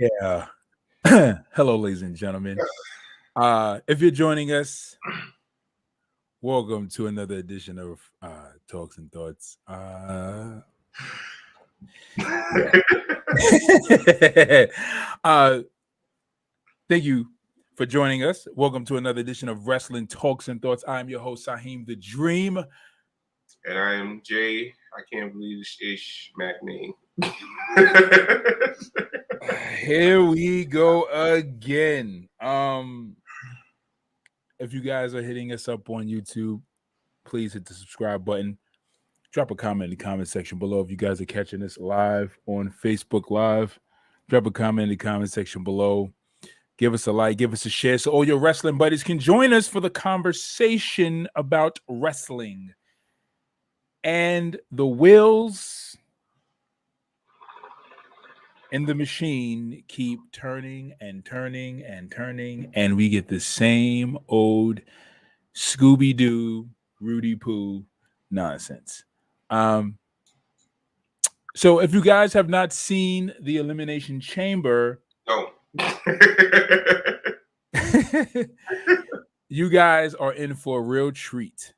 Yeah. Hello, ladies and gentlemen. If you're joining us, welcome to another edition of Talks and Thoughts. Yeah. Thank you for joining us. Welcome to another edition of Wrestling Talks and Thoughts. I'm your host, Saheem the Dream. And I'm Jay. I can't believe this ish Mac name. Here we go again. If you guys are hitting us up on YouTube, please hit the subscribe button. Drop a comment in the comment section below. If you guys are catching this live on Facebook Live, drop a comment in the comment section below. Give us a like, give us a share so all your wrestling buddies can join us for the conversation about wrestling. And the wheels in the machine keep turning and turning and turning, and we get the same old Scooby-Doo, Rudy Poo nonsense. So if you guys have not seen the Elimination Chamber, no. You guys are in for a real treat.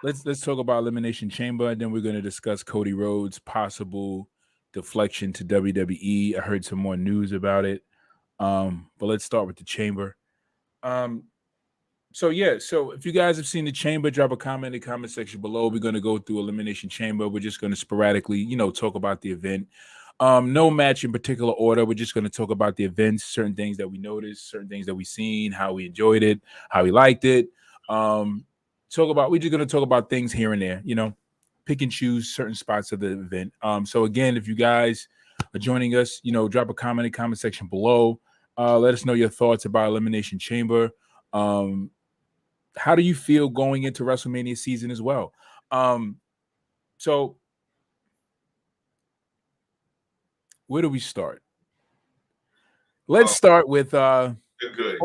Let's talk about Elimination Chamber, and then we're going to discuss Cody Rhodes' possible deflection to WWE. I heard some more news about it. But let's start with the Chamber. So if you guys have seen the Chamber, drop a comment in the comment section below. We're going to go through Elimination Chamber. We're just going to sporadically, talk about the event. No match in particular order. We're just going to talk about the events, certain things that we noticed, certain things that we've seen, how we enjoyed it, how we liked it. We're just going to talk about things here and there, pick and choose certain spots of the event. So again, if you guys are joining us, drop a comment in the comment section below. Let us know your thoughts about Elimination Chamber. How do you feel going into WrestleMania season as well? So where do we start? Let's start with the good.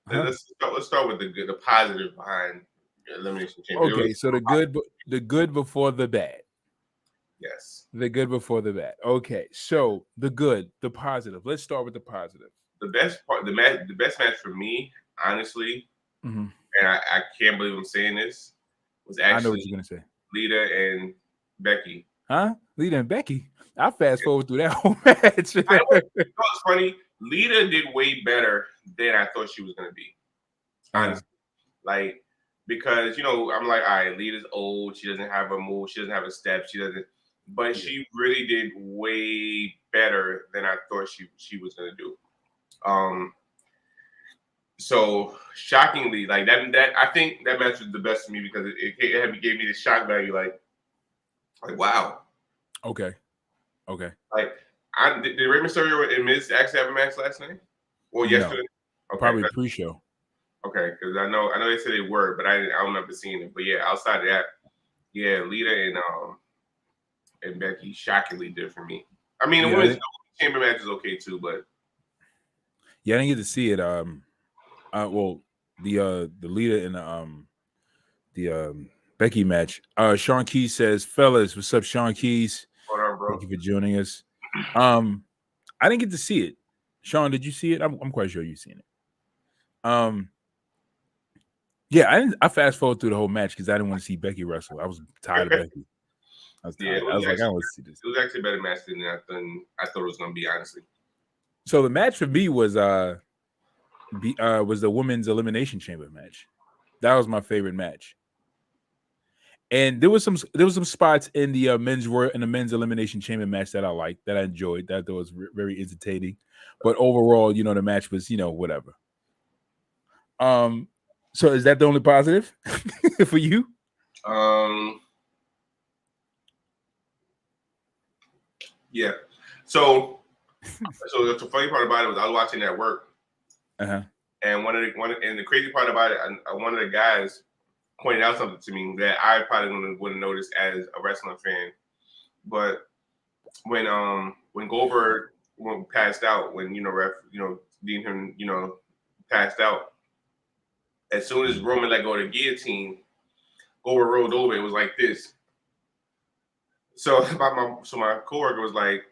Let's start with the good, the positive behind Elimination Chamber. Okay, so the good before the bad. Yes. The good before the bad. Okay, so the good, the positive. Let's start with the positive. The best part, the best match for me, honestly, and I can't believe I'm saying this, was actually I know what you're gonna say. Lita and Becky. Huh? Lita and Becky. I fast forward through that whole match. You know what's funny? Lita did way better than I thought she was gonna be. Honestly. Because I'm like, all right, Lita's old, she doesn't have a move, she doesn't have a step, but she really did way better than I thought she was gonna do. So shockingly, like that I think that match was the best for me because it gave me the shock value, like wow. Okay. Like did Rey Mysterio and Miz actually have a match last night? Or yesterday? Okay, probably pre-show. Okay, because I know they said they were, but I don't remember seeing it. But yeah, outside of that, yeah, Lita and Becky shockingly did for me. I mean, the women's chamber match is okay too, but I didn't get to see it. Well, the Lita and the Becky match. Sean Keys says, "Fellas, what's up, Sean Keys? What up, bro? Thank you for joining us." I didn't get to see it. Sean, did you see it? I'm quite sure you've seen it. Yeah, I fast forward through the whole match because I didn't want to see Becky wrestle. I was tired of Becky. I was tired. I was like, I don't want to see this. It was actually a better match than I thought it was going to be, honestly. So the match for me was the women's elimination chamber match. That was my favorite match. And there was some spots in the men's elimination chamber match that I liked, that I enjoyed, that was very entertaining. But overall, the match was, whatever. So is that the only positive for you? Yeah. So the funny part about it was I was watching at work. Uh-huh. And the crazy part about it, one of the guys pointed out something to me that I probably wouldn't notice as a wrestling fan. But when Goldberg passed out, when Dean him passed out, as soon as Roman let go of the guillotine, Goldberg rolled over. It was like this. So my coworker was like,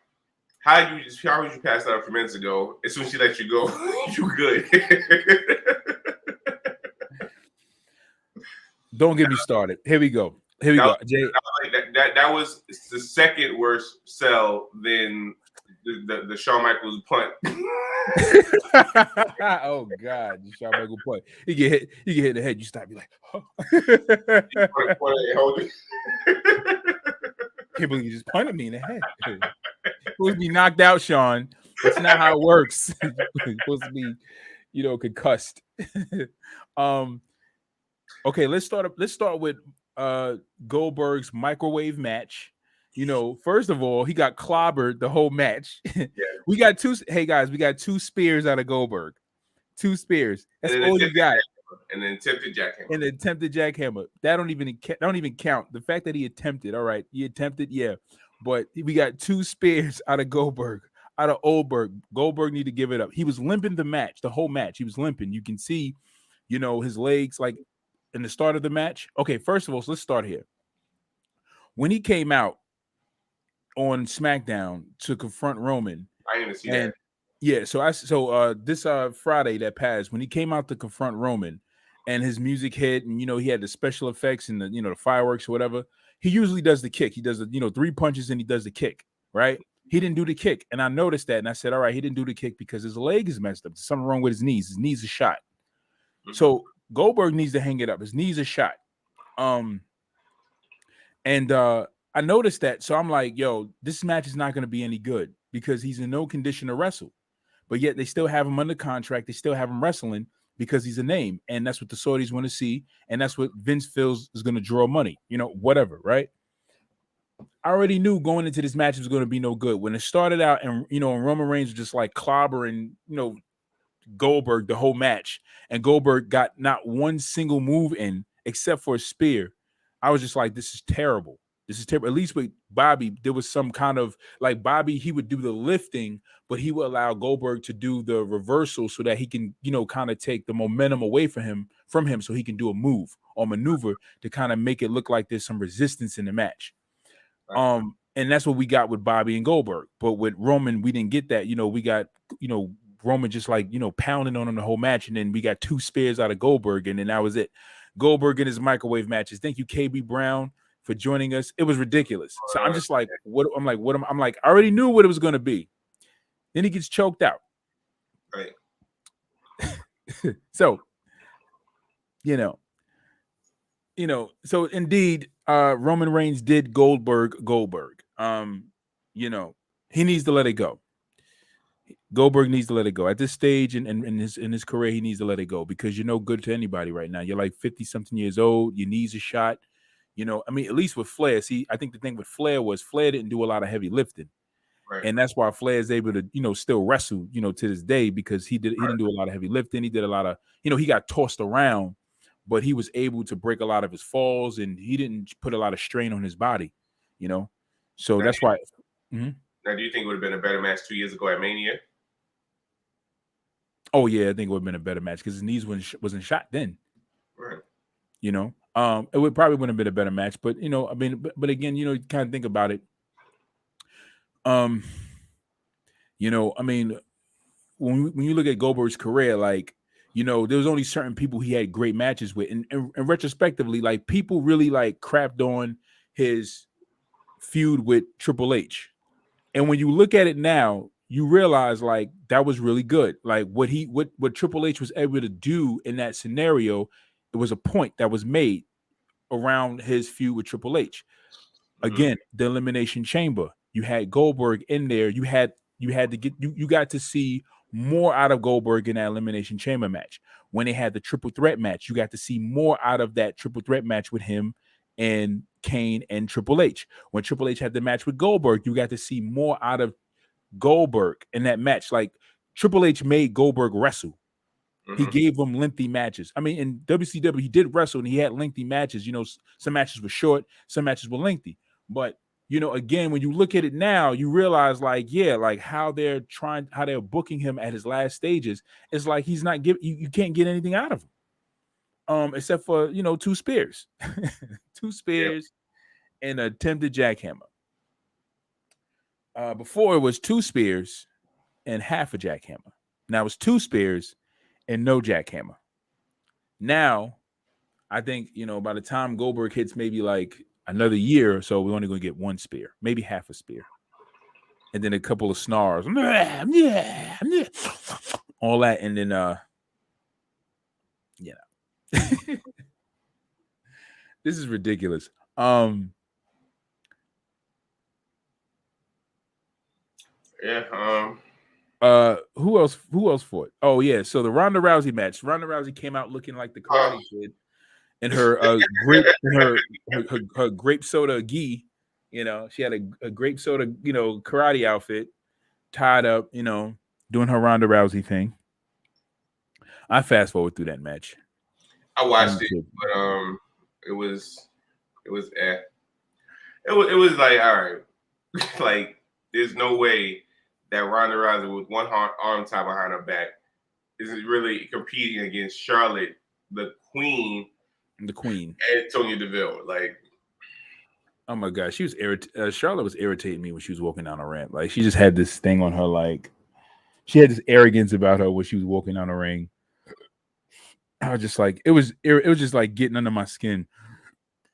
how would you pass out a few minutes ago? As soon as she let you go, you good. Don't get me started. Here we go. That was the second worst sell than the Shawn Michaels punt. Oh God, the Shawn Michaels punt. You get hit in the head. You stop. You're like, oh. Can't believe you just punted me in the head. You're supposed to be knocked out, Sean. That's not how it works. You're supposed to be, concussed. Okay, let's start with Goldberg's microwave match. First of all, he got clobbered the whole match. Yeah. We got two spears out of Goldberg. 2 spears. That's all you got. And then attempted jackhammer. That don't even count. The fact that he attempted, all right, yeah. But we got 2 spears out of Goldberg. Out of Goldberg. Goldberg need to give it up. He was limping the whole match. He was limping. You can see, his legs like in the start of the match. Okay, first of all, so let's start here. When he came out on SmackDown to confront Roman, I didn't even see that. Yeah, so this Friday that passed, when he came out to confront Roman, and his music hit, and he had the special effects and the fireworks or whatever. He usually does the kick. He does the 3 punches and he does the kick, right? He didn't do the kick, and I noticed that, and I said, all right, he didn't do the kick because his leg is messed up. There's something wrong with his knees. His knees are shot. Mm-hmm. So Goldberg needs to hang it up. His knees are shot. And I noticed that, so I'm like, yo, this match is not going to be any good because he's in no condition to wrestle. But yet they still have him under contract. They still have him wrestling because he's a name. And that's what the Saudis want to see. And that's what Vince feels is going to draw money, whatever, right? I already knew going into this match it was going to be no good. When it started out and, and Roman Reigns was just like clobbering, Goldberg the whole match. And Goldberg got not one single move in except for a spear. I was just like, this is terrible. This is terrible. At least with Bobby, there was some kind of like Bobby, he would do the lifting, but he would allow Goldberg to do the reversal so that he can, kind of take the momentum away from him so he can do a move or maneuver to kind of make it look like there's some resistance in the match. Right. And that's what we got with Bobby and Goldberg. But with Roman, we didn't get that. We got, Roman just like, pounding on him the whole match. And then we got 2 spears out of Goldberg. And then that was it. Goldberg in his microwave matches. Thank you, KB Brown, for joining us. It was ridiculous. So I'm just like, I'm like, I already knew what it was going to be. Then he gets choked out. Right. So, so indeed, Roman Reigns did Goldberg. He needs to let it go. Goldberg needs to let it go at this stage in his career. He needs to let it go because you're no good to anybody right now. You're like 50-something years old. Your knees are shot. At least with Flair. See, I think the thing with Flair was Flair didn't do a lot of heavy lifting. Right. And that's why Flair is able to, still wrestle, to this day because he didn't do a lot of heavy lifting. He did a lot of, he got tossed around, but he was able to break a lot of his falls and he didn't put a lot of strain on his body, So now, that's why. Mm-hmm. Now, do you think it would have been a better match 2 years ago at Mania? Oh yeah, I think it would have been a better match because his knees wasn't shot then. Right. It would probably wouldn't have been a better match, but but again, you kind of think about it. When you look at Goldberg's career, like, there was only certain people he had great matches with, and retrospectively, like people really like crapped on his feud with Triple H, and when you look at it now, you realize like that was really good. Like what Triple H was able to do in that scenario, it was a point that was made around his feud with Triple H. Again, the Elimination Chamber. You had Goldberg in there. You got to see more out of Goldberg in that Elimination Chamber match. When they had the triple threat match, you got to see more out of that triple threat match with him and Kane and Triple H. When Triple H had the match with Goldberg, you got to see more out of Goldberg in that match. Like Triple H made Goldberg wrestle. Mm-hmm. He gave him lengthy matches. In WCW, he did wrestle and he had lengthy matches. Some matches were short, some matches were lengthy. But again, when you look at it now, you realize like, yeah, like how they're booking him at his last stages. It's like he's not you can't get anything out of him. Except for 2 spears. 2 spears and an attempted jackhammer. Before it was 2 spears and half a jackhammer. Now it's 2 spears and no jackhammer. Now, I think, by the time Goldberg hits maybe like another year or so, we're only going to get 1 spear, maybe half a spear. And then a couple of snarls. All that. And then, this is ridiculous. Who else fought? Oh yeah, so the Ronda Rousey match. Ronda Rousey came out looking like the Karate Kid in her her grape soda gi. She had a grape soda, karate outfit, tied up, doing her Ronda Rousey thing. I fast forward through that match. I watched it, but it was it was like, all right. Like, there's no way that Ronda Rousey with one arm tied behind her back is really competing against Charlotte, the queen, and Antonia Deville. Like, oh my god, she was Charlotte was irritating me when she was walking down the ramp. Like, she just had this thing on her, like she had this arrogance about her when she was walking down the ring. I was just like, it was just like getting under my skin.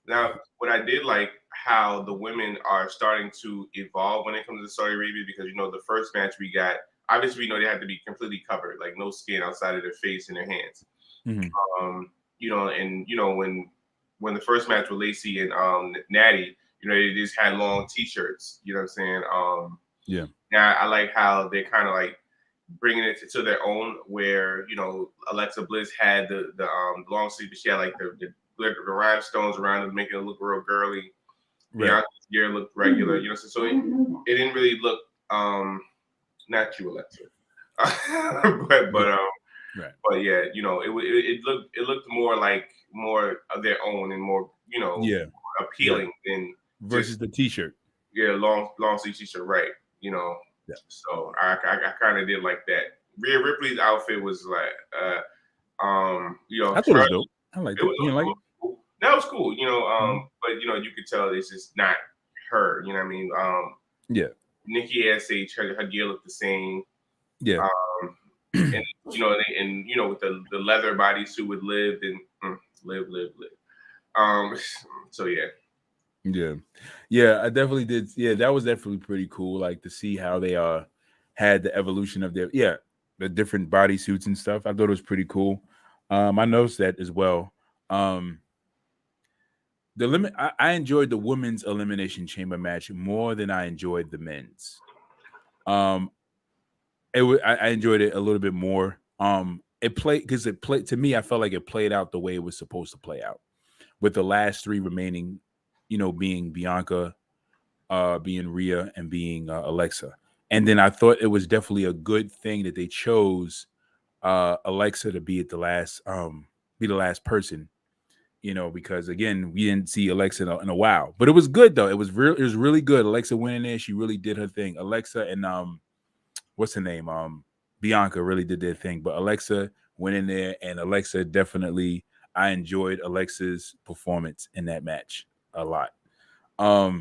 Now, what I did like how the women are starting to evolve when it comes to Saudi Arabia, because the first match we got, obviously we know they had to be completely covered, like no skin outside of their face and their hands. Mm-hmm. When the first match with Lacey and Natty, they just had long t-shirts. You know what I'm saying? Yeah. Now I like how they're kind of like bringing it to their own, where Alexa Bliss had the long sleeve, but she had like the rhinestones around it, making it look real girly. Bianca's gear looked regular, so it didn't really look not you, Alexa, but yeah, it looked more of their own and more appealing than versus the t-shirt. Yeah, long sleeve t-shirt, right? Yeah. So I kind of did like that. Rhea Ripley's outfit was like, I thought it was dope. I liked it. You like it? Cool. That was cool, but you could tell it's just not her. You know what I mean? Yeah. Nikki ASH, her gear looked the same. Yeah. And with the leather bodysuit with live. So yeah. Yeah, I definitely did. Yeah, that was definitely pretty cool. Like, to see how they had the evolution of the different bodysuits and stuff. I thought it was pretty cool. I noticed that as well. I enjoyed the women's Elimination Chamber match more than I enjoyed the men's. I enjoyed it a little bit more. It played to me. I felt like it played out the way it was supposed to play out, with the last 3 remaining, being Bianca, being Rhea, and being Alexa. And then I thought it was definitely a good thing that they chose Alexa to be the last person, because again, we didn't see Alexa in a while. But it was good though. It was really good. Alexa went in there, she really did her thing. Alexa and what's her name? Bianca really did their thing. But Alexa went in there, and Alexa definitely, I enjoyed Alexa's performance in that match a lot. But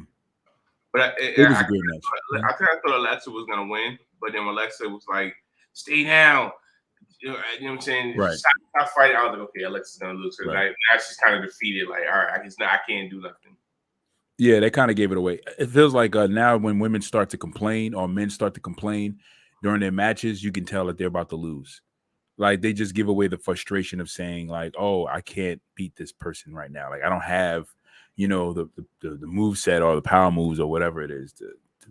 it was a great match. I thought Alexa was gonna win, but then Alexa was like, "Stay down." You know what I'm saying? Right. Stop fighting. I was like, okay, Alexa's gonna lose. So now she's kind of defeated. Like, all right, I can't do nothing. Yeah, they kind of gave it away. It feels like now when women start to complain or men start to complain during their matches, you can tell that they're about to lose. Like, they just give away the frustration of saying like, "Oh, I can't beat this person right now. Like, I don't have, the move set or the power moves or whatever it is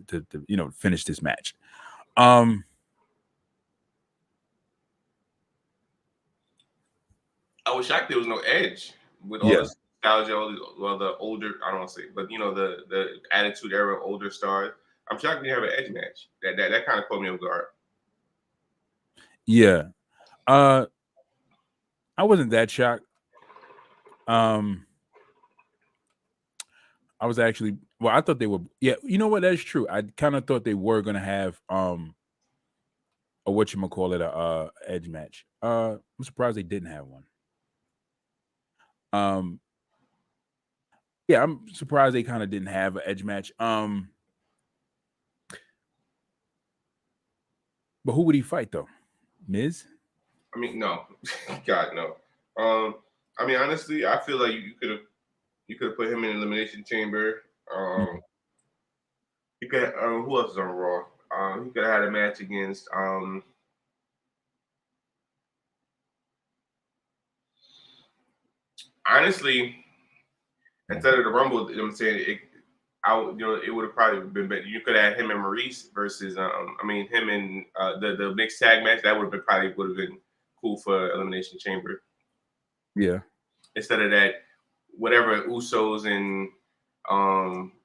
to finish this match." I was shocked there was no edge with all this nostalgia, all the older, I don't want to say, but the Attitude Era older stars. I'm shocked we have an edge match. That kind of caught me off guard. Yeah. I wasn't that shocked. I was actually, I thought they were, you know what, that's true. I kind of thought they were gonna have a edge match. I'm surprised they didn't have one. I'm surprised they kind of didn't have an edge match. But who would he fight though? Miz? I mean, no, God no. I mean, honestly, I feel like you could have put him in Elimination Chamber. You could. Who else is on Raw? He could have had a match against. Honestly, instead of the Rumble, you know what I'm saying, it would have probably been better. You could have had him and Maurice versus, him and the mixed tag match. That would have been cool for Elimination Chamber. Yeah. Instead of that, whatever Usos and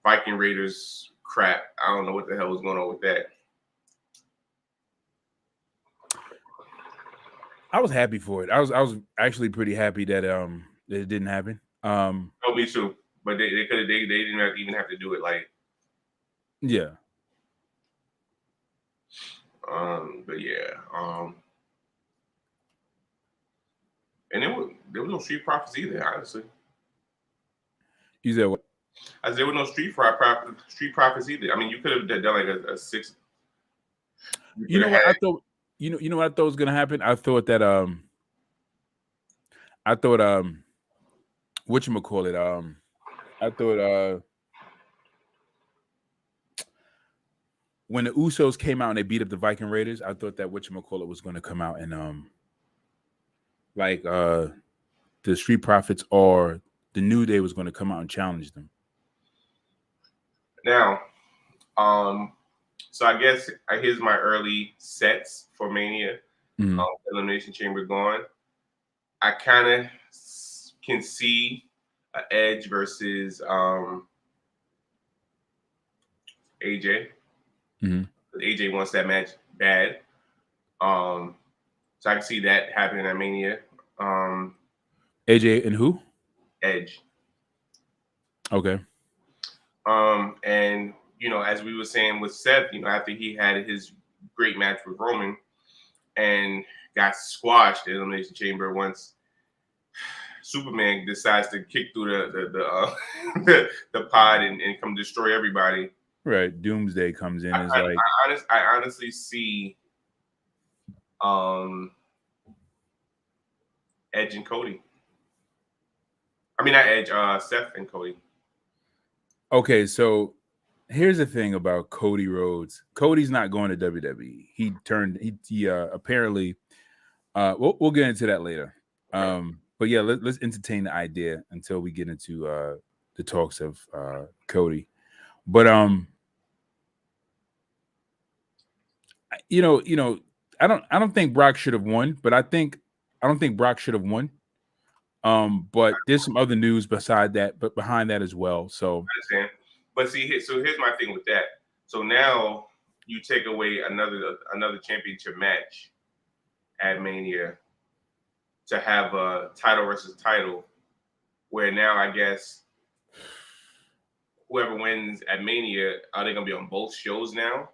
Viking Raiders crap. I don't know what the hell was going on with that. I was happy for it. I was actually pretty happy that it didn't happen. Oh, me too. But they didn't even have to do it. Like, yeah. But yeah. And there was no Street Profits either, honestly. You said what? I said there was no Street Profits either. I mean, you could have done like a six. You know what I thought? You know what I thought was gonna happen? I thought that whatchamacallit, I thought when the Usos came out and they beat up the Viking Raiders, I thought that whatchamacallit was gonna come out and the Street Profits or the New Day was gonna come out and challenge them. Now, so I guess here's my early sets for Mania. Elimination Chamber going. I kind of can see an Edge versus AJ. AJ wants that match bad. So I can see that happening at Mania. AJ and who? Edge. Okay. And as we were saying with Seth, after he had his great match with Roman and got squashed in Elimination Chamber once Superman decides to kick through the pod and come destroy everybody. Right. Doomsday comes in. I honestly see Edge and Cody. I mean, not Edge, Seth and Cody. Okay, so here's the thing about Cody Rhodes. Cody's not going to WWE. He apparently we'll get into that later. But yeah, let's entertain the idea until we get into the talks of Cody. But I don't think Brock should have won, but I don't think Brock should have won. But there's some other news behind that as well. So I understand. But see, here's my thing with that. So now you take away another championship match at Mania to have a title versus title, where now I guess whoever wins at Mania, are they gonna be on both shows now?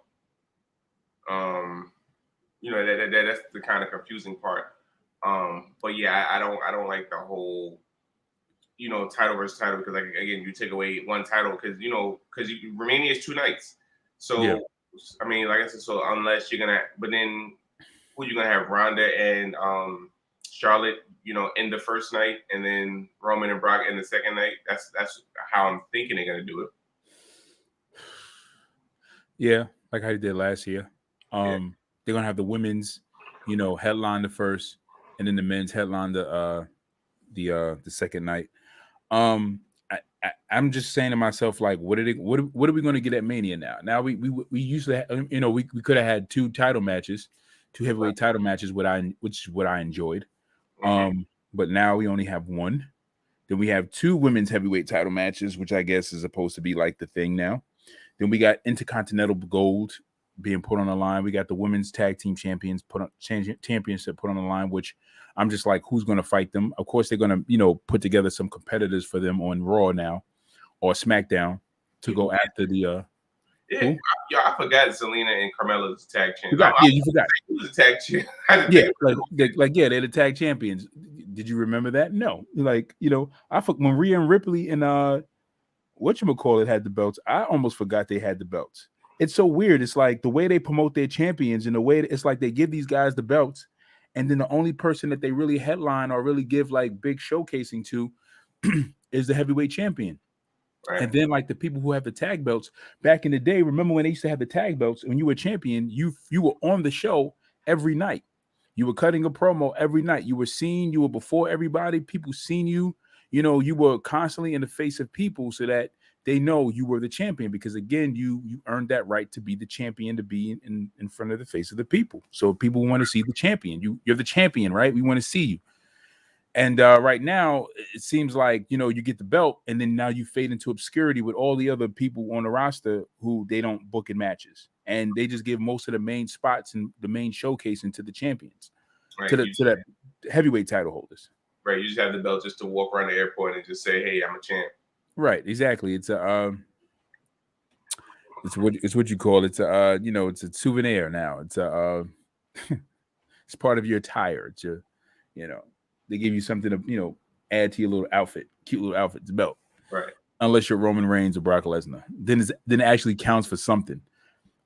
That's the kind of confusing part. But yeah, I don't like the whole, title versus title, because like again, you take away one title because Romania is 2 nights. So yeah. I mean, like I said, so unless you're gonna, but then who you gonna have Ronda and Charlotte, in the first night, and then Roman and Brock in the second night. That's how I'm thinking they're gonna do it. Yeah, like how they did last year. They're gonna have the women's, headline the first, and then the men's headline the second night. I'm just saying to myself, like, what are we going to get at Mania now? Now we usually, we could have had 2 title matches, 2 heavyweight title matches, which is what I enjoyed. But now we only have 1. Then we have 2 women's heavyweight title matches, which I guess is supposed to be like the thing now. Then we got Intercontinental Gold being put on the line. We got the women's tag team championship put on the line, which I'm just like, who's going to fight them? Of course, they're going to, put together some competitors for them on Raw now or SmackDown to go after the. I forgot Selena and Carmella's tag champions. You forgot. Who was the tag champion? They're the tag champions. Did you remember that? No. Like, I forgot when Rhea and Ripley and whatchamacallit had the belts. I almost forgot they had the belts. it's so weird. It's like the way they promote their champions and the way it's like they give these guys the belts, and then the only person that they really headline or really give like big showcasing to is the heavyweight champion. Right. And then like the people who have the tag belts back in the day, remember when they used to have the tag belts? When you were champion, you were on the show every night. You were cutting a promo every night. You were seen. You were before everybody. People seen you. You know, you were constantly in the face of people so that they know you were the champion, because again, you earned that right to be the champion, to be in front of the face of the people. So people want to see the champion. You're the champion, right? We want to see you. And right now, it seems like, you know, you get the belt and then now you fade into obscurity with all the other people on the roster who they don't book in matches. And they just give most of the main spots and the main showcasing to the champions, right. to that heavyweight title holders. Right. You just have the belt just to walk around the airport and just say, hey, I'm a champ. Right. Exactly. It's a, it's what you call it. It's a, you know, it's a souvenir now. It's a, it's part of your attire. It's your, you know, they give you something to, you know, add to your little outfit, cute little outfit, it's a belt. Right. Unless you're Roman Reigns or Brock Lesnar, then it actually counts for something.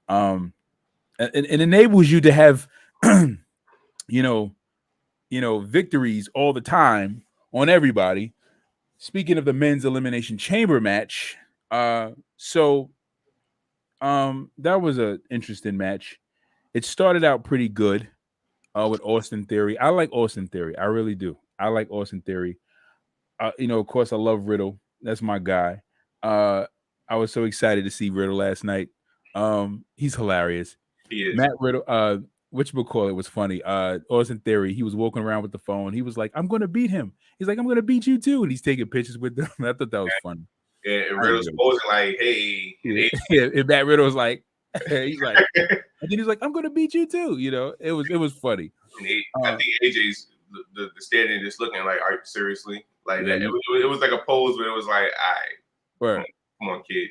And enables you to have, you know, victories all the time on everybody. Speaking of the men's elimination chamber match, that was an interesting match. It started out pretty good. With Austin Theory. I like Austin Theory. I really do. I like Austin Theory. You know, of course, I love Riddle. That's my guy. I was so excited to see Riddle last night. He's hilarious. He is. Matt Riddle, whatchamacallit was funny. Austin Theory, he was walking around with the phone. He was like, I'm going to beat him. He's like, I'm going to beat you too. And he's taking pictures with them. I thought that was funny. Yeah, and Riddle's posing like, hey. And Matt Riddle was like, he's like, and then he's like, I'm gonna beat you too. You know, it was funny. I think AJ's the standing just looking like, are you seriously? Like that. It was like a pose, but it was like, all right, come on, kid.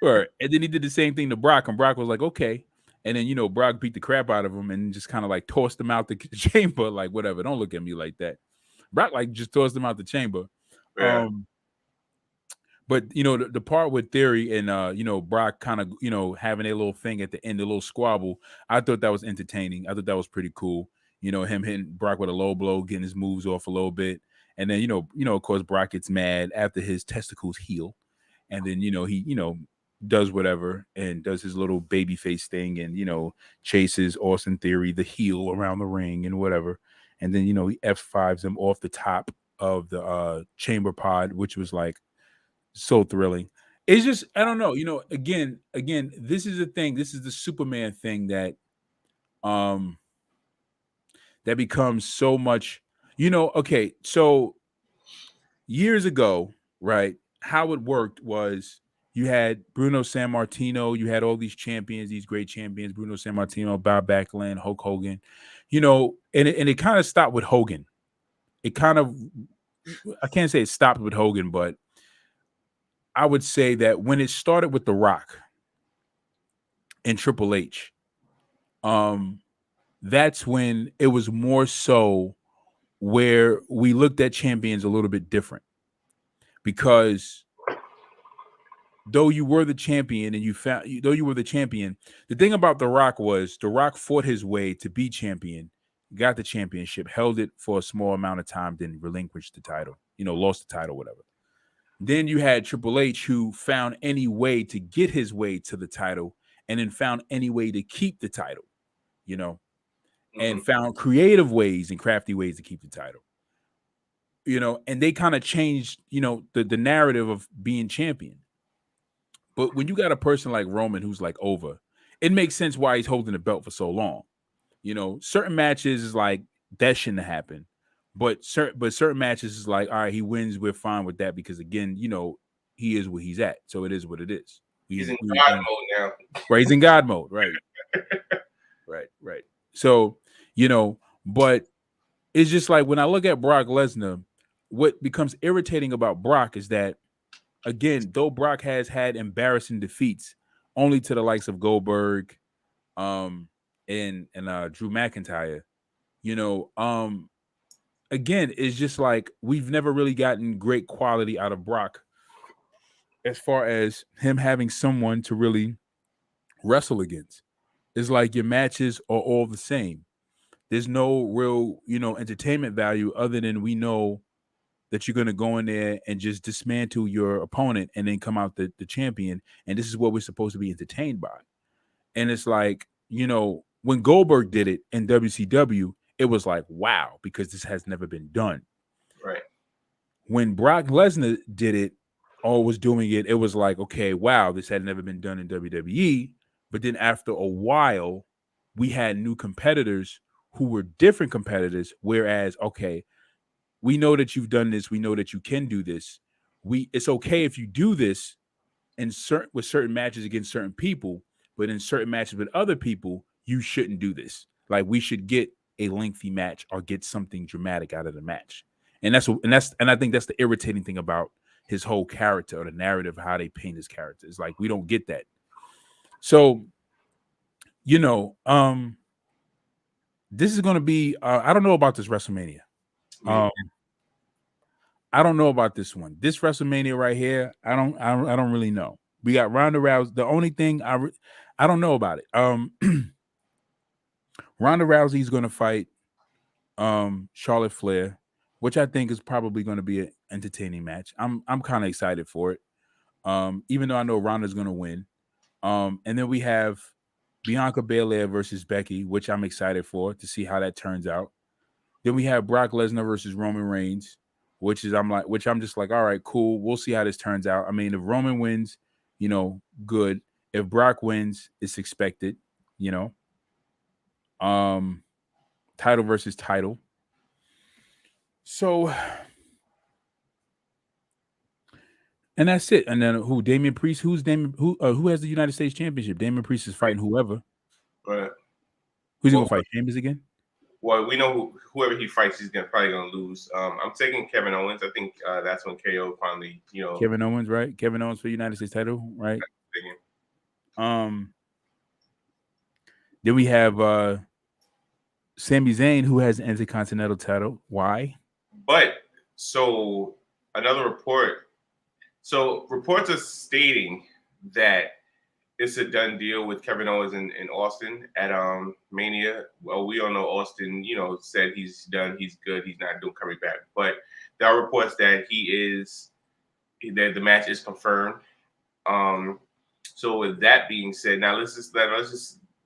Right. And then he did the same thing to Brock, and Brock was like, okay. And then, you know, Brock beat the crap out of him and just kind of like tossed him out the chamber, like, whatever. Don't look at me like that. Brock like just tossed him out the chamber. Yeah. But, you know, the part with Theory and, you know, Brock kind of, you know, having a little thing at the end, a little squabble, I thought that was entertaining. I thought that was pretty cool. You know, him hitting Brock with a low blow, getting his moves off a little bit. And then, you know, of course, Brock gets mad after his testicles heal. And then, you know, he, you know, does whatever and does his little baby face thing and, you know, chases Austin Theory, the heel, around the ring and whatever. And then, you know, he F5s him off the top of the chamber pod, which was like, so thrilling. It's just, I don't know, you know, again, this is the thing. This is the Superman thing that that becomes so much, you know. Okay, so years ago, right, how it worked was you had Bruno Sammartino, you had all these champions, these great champions, Bruno Sammartino, Bob Backlund, Hulk Hogan, you know, and it kind of stopped with Hogan. It kind of, I can't say it stopped with Hogan, but I would say that when it started with The Rock and Triple H, that's when it was more so where we looked at champions a little bit different. Because though you were the champion and though you were the champion, the thing about The Rock was The Rock fought his way to be champion, got the championship, held it for a small amount of time, then relinquished the title, you know, lost the title, whatever. Then you had Triple H, who found any way to get his way to the title and then found any way to keep the title, you know, and found creative ways and crafty ways to keep the title, you know, and they kind of changed, you know, the narrative of being champion. But when you got a person like Roman who's like over, it makes sense why he's holding the belt for so long. You know, certain matches is like that shouldn't have happened. But certain matches is like, all right, he wins, we're fine with that because again, you know, he is where he's at, so it is what it is. He's in God mode now. Right, he's in God mode, right, right. So, you know, but it's just like when I look at Brock Lesnar, what becomes irritating about Brock is that, again, though Brock has had embarrassing defeats, only to the likes of Goldberg, and Drew McIntyre, you know, again, it's just like we've never really gotten great quality out of Brock as far as him having someone to really wrestle against. It's like your matches are all the same. There's no real, entertainment value other than we know that you're going to go in there and just dismantle your opponent and then come out the champion. And this is what we're supposed to be entertained by. And it's like, when Goldberg did it in WCW, it was like, wow, because this has never been done. Right. When Brock Lesnar did it or was doing it, it was like, okay, wow, this had never been done in WWE. But then after a while, we had new competitors who were different competitors. Whereas, okay, we know that you've done this. We know that you can do this. It's okay if you do this with certain matches against certain people, but in certain matches with other people, you shouldn't do this. Like, we should get a lengthy match or get something dramatic out of the match. And I think that's the irritating thing about his whole character or the narrative, how they paint his character. It's like, we don't get that. So, this is going to be, I don't know about this WrestleMania. I don't know about this one. This WrestleMania right here, I don't really know. We got Ronda Rousey. The only thing I don't know about it. Ronda Rousey's going to fight Charlotte Flair, which I think is probably going to be an entertaining match. I'm kind of excited for it. Even though I know Ronda's going to win. And then we have Bianca Belair versus Becky, which I'm excited for to see how that turns out. Then we have Brock Lesnar versus Roman Reigns, which I'm just like, all right, cool. We'll see how this turns out. I mean, if Roman wins, good. If Brock wins, it's expected, title versus title. So, and that's it. And then who? Damian Priest. Who has the United States Championship? Damian Priest is fighting whoever. Right. Who's he gonna fight? Sheamus again? Well, we know whoever he fights, he's probably gonna lose. I'm taking Kevin Owens. I think that's when KO finally, Kevin Owens, right? Kevin Owens for United States title, right? Then we have Sami Zayn, who has the Intercontinental title. Why? But so another report. So reports are stating that it's a done deal with Kevin Owens and Austin at Mania. Well, we all know Austin, said he's done, he's good, he's not coming back. But there are reports that that the match is confirmed. So with that being said, now let's just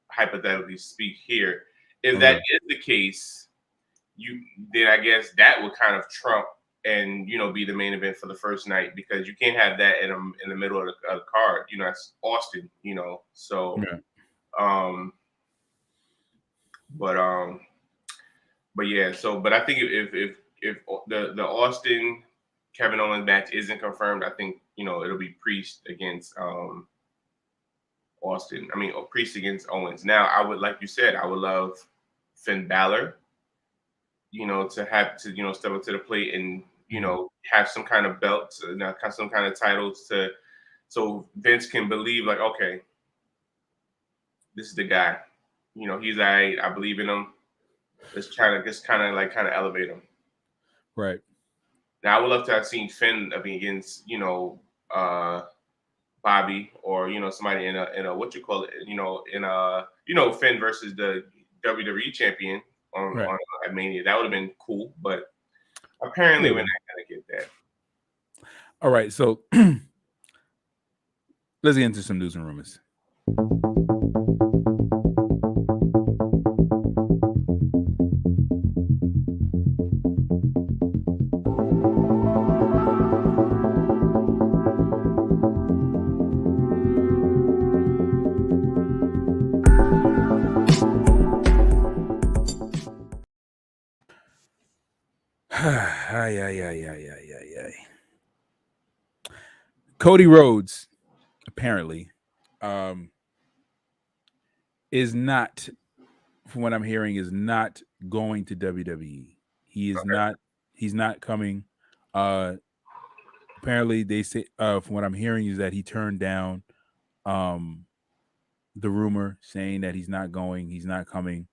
hypothetically speak here. If that is the case, then I guess that would kind of trump and be the main event for the first night, because you can't have that in the middle of the card. It's Austin. So but yeah. So but I think if the Austin Kevin Owens match isn't confirmed, I think it'll be Priest against Austin. I mean, Priest against Owens. Now, I would, like you said, I would love Finn Balor, to have to, step up to the plate and, have some kind of belt, have some kind of titles so Vince can believe, like, okay, this is the guy. He's I believe in him. Let's try to just kind of elevate him. Right. Now, I would love to have seen Finn against, Bobby, or somebody in a what you call it, Finn versus the WWE champion on Mania. That would have been cool, but apparently we're not gonna get that. All right, so let's get into some news and rumors. Cody Rhodes apparently is not, from what I'm hearing, is not going to WWE. He is not. He's not coming. Apparently, they say, from what I'm hearing, is that he turned down the rumor saying that he's not going. He's not coming.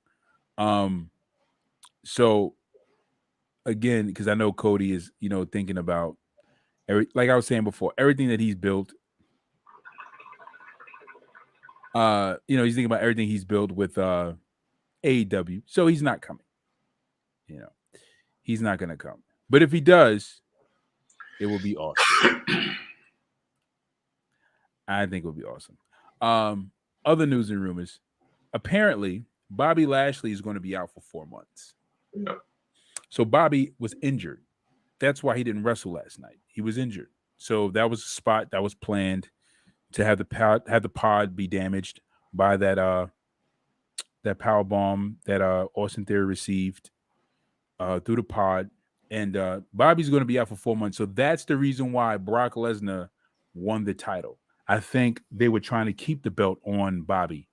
So again, because I know Cody is, thinking about like I was saying before, everything that he's built He's thinking about everything he's built with AEW, so he's not coming. He's not going to come. But if he does, it will be awesome. I think it will be awesome. Other news and rumors. Apparently, Bobby Lashley is going to be out for 4 months. Yep. So Bobby was injured. That's why he didn't wrestle last night. He was injured. So that was a spot that was planned to have the pod be damaged by that power bomb that Austin Theory received through the pod. And Bobby's going to be out for 4 months. So that's the reason why Brock Lesnar won the title. I think they were trying to keep the belt on Bobby.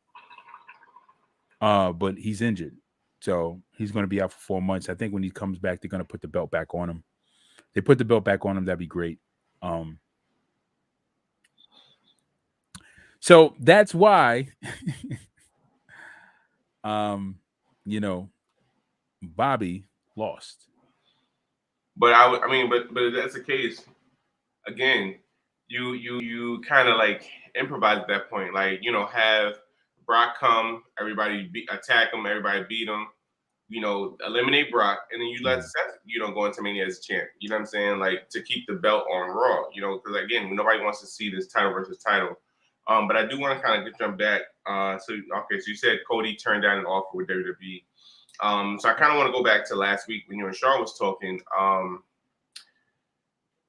But he's injured. So he's going to be out for 4 months. I think when he comes back, they're going to put the belt back on him. They put the belt back on him, that'd be great. So that's why, Bobby lost. But but if that's the case, again, you kind of like improvise at that point. Like, have Brock come, everybody attack him, everybody beat him, eliminate Brock, and then you let Seth, go into Mania as champ. You know what I'm saying? Like, to keep the belt on Raw, because again, nobody wants to see this title versus title. But I do want to kind of jump back. So you said Cody turned down an offer with WWE. So I kind of want to go back to last week when you and Shaw was talking.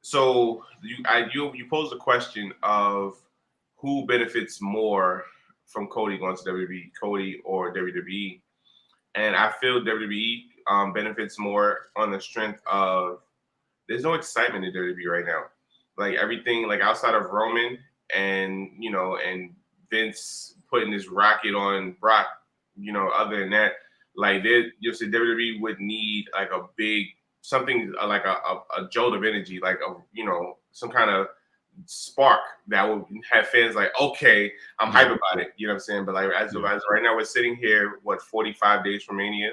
So you posed the question of who benefits more from Cody going to WWE, Cody or WWE. And I feel WWE benefits more on the strength of there's no excitement in WWE right now. Like, everything, like, outside of Roman and and Vince putting this rocket on Brock, other than that, like, WWE would need like a big something, like a jolt of energy, like some kind of spark that would have fans like, okay, I'm hype about it. You know what I'm saying? But like, as of right now, we're sitting here, 45 days from Mania,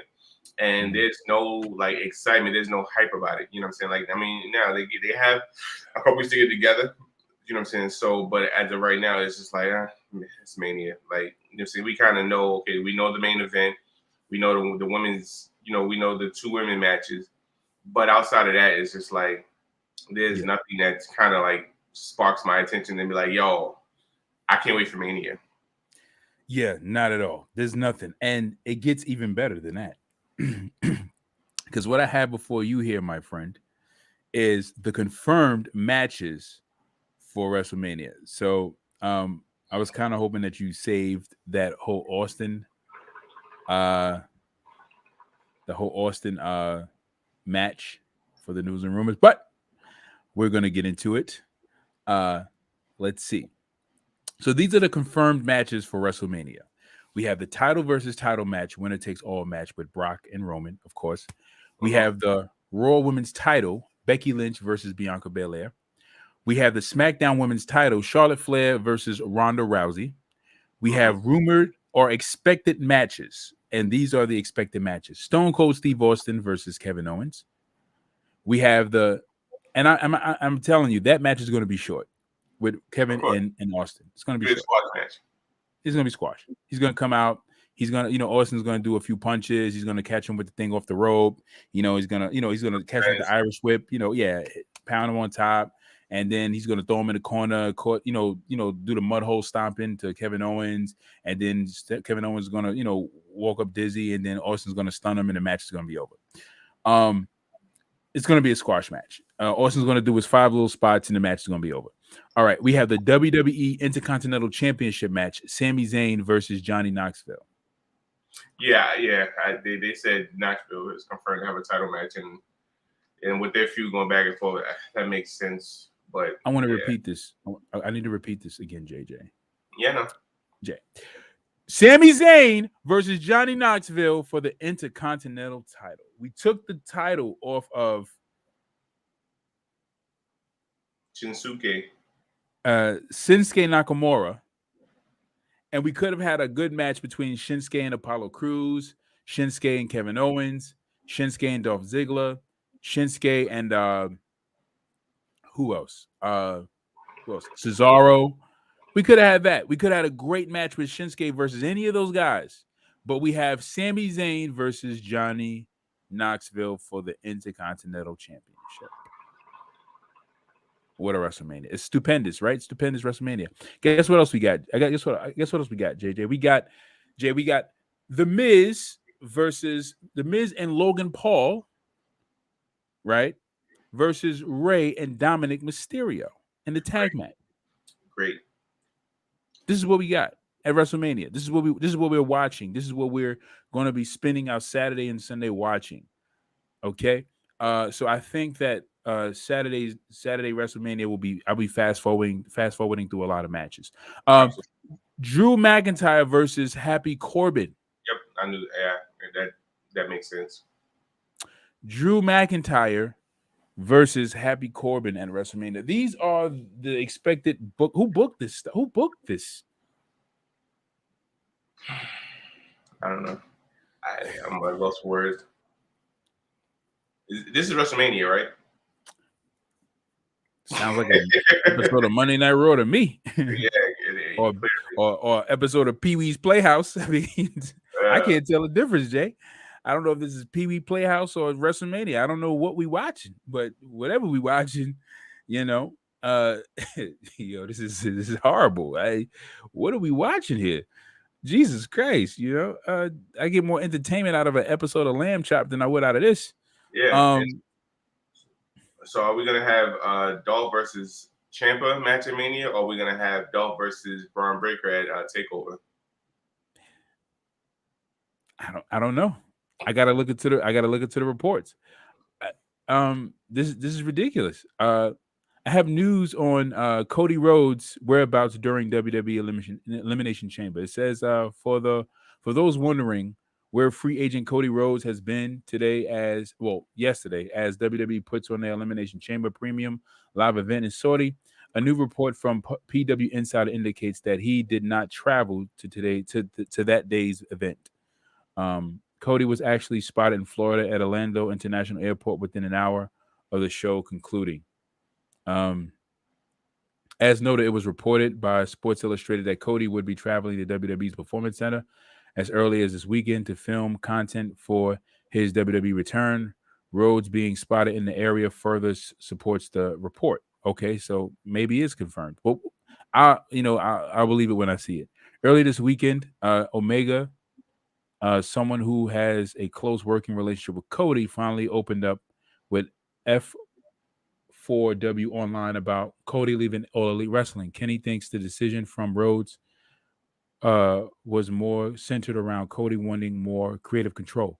and there's no like excitement, there's no hype about it. You know what I'm saying? Like, I mean, now they have a couple weeks to get together. You know what I'm saying? So, but as of right now, it's just like, it's Mania. Like, we kind of know, okay, we know the main event, we know the women's, we know the 2 women matches, but outside of that, it's just like there's nothing that's kind of like sparks my attention and be like, yo, I can't wait for Mania. Yeah, not at all. There's nothing. And it gets even better than that. Because what I have before you here, my friend, is the confirmed matches for WrestleMania. So I was kind of hoping that you saved that whole Austin match for the news and rumors, but we're going to get into it. Let's see. So these are the confirmed matches for WrestleMania. We have the title versus title match, winner takes all match with Brock and Roman, of course. We have the Raw Women's title, Becky Lynch versus Bianca Belair. We have the SmackDown Women's title, Charlotte Flair versus Ronda Rousey. We have rumored or expected matches, and these are the expected matches: Stone Cold Steve Austin versus Kevin Owens. We have I'm telling you, that match is going to be short with Kevin and Austin. It's going to be short. Match. It's going to be squash. He's going to come out. He's going to, Austin's going to do a few punches. He's going to catch him with the thing off the rope. He's going to catch him with the Irish whip. Pound him on top. And then he's going to throw him in the corner, do the mud hole stomping to Kevin Owens. And then Kevin Owens is going to, walk up dizzy. And then Austin's going to stun him and the match is going to be over. It's going to be a squash match. Austin's going to do his 5 little spots and the match is going to be over. All right. We have the WWE Intercontinental Championship match, Sami Zayn versus Johnny Knoxville. Yeah. They said Knoxville is confirmed to have a title match. And with their feud going back and forth, that makes sense. But I want to repeat this. I need to repeat this again, JJ. Yeah, no. Jay. Sami Zayn versus Johnny Knoxville for the Intercontinental title. We took the title off of Shinsuke Nakamura, and we could have had a good match between Shinsuke and Apollo Crews, Shinsuke and Kevin Owens, Shinsuke and Dolph Ziggler, Shinsuke and who else? Cesaro We could have had that. We could have had a great match with Shinsuke versus any of those guys. But we have Sami Zayn versus Johnny Knoxville for the Intercontinental Championship. What a WrestleMania. It's stupendous, right? Stupendous WrestleMania. Guess what else we got? Guess what else we got, JJ? We got The Miz and Logan Paul, right? Versus Rey and Dominic Mysterio in the tag match. Great. This is what we got at WrestleMania. This is what we're watching. This is what we're going to be spending our Saturday and Sunday watching. Okay. So I think that Saturday WrestleMania I'll be fast forwarding through a lot of matches. Drew McIntyre versus Happy Corbin. Yep, I knew. Yeah, that makes sense. Drew McIntyre versus Happy Corbin at WrestleMania. These are the expected book. Who booked this? Who booked this? I don't know. I'm lost for words. This is WrestleMania, right? Sounds like an episode of Monday Night Raw to me. Yeah, or episode of Pee Wee's Playhouse. I mean, I can't tell the difference, Jay. I don't know if this is Pee Wee Playhouse or WrestleMania. I don't know what we watching, but whatever we watching, you know, this is horrible. What are we watching here? Jesus Christ, you know, I get more entertainment out of an episode of Lamb Chop than I would out of this. Yeah. So are we gonna have Dolph versus Ciampa match at Mania, or are we gonna have Dolph versus Braun Breaker at Takeover? I don't know. I gotta look into the reports. This is ridiculous. I have news on Cody Rhodes' whereabouts during WWE Elimination Chamber. It says for those wondering where free agent Cody Rhodes has been yesterday, as WWE puts on their Elimination Chamber premium live event in Saudi. A new report from PW Insider indicates that he did not travel to that day's event. Cody was actually spotted in Florida at Orlando International Airport within an hour of the show concluding. As noted, it was reported by Sports Illustrated that Cody would be traveling to WWE's Performance Center as early as this weekend to film content for his WWE return. Rhodes being spotted in the area further supports the report. Okay, so maybe it's confirmed. Well, I'll believe it when I see it. Early this weekend, Omega, someone who has a close working relationship with Cody, finally opened up with F4W Online about Cody leaving All Elite Wrestling. Kenny thinks the decision from Rhodes was more centered around Cody wanting more creative control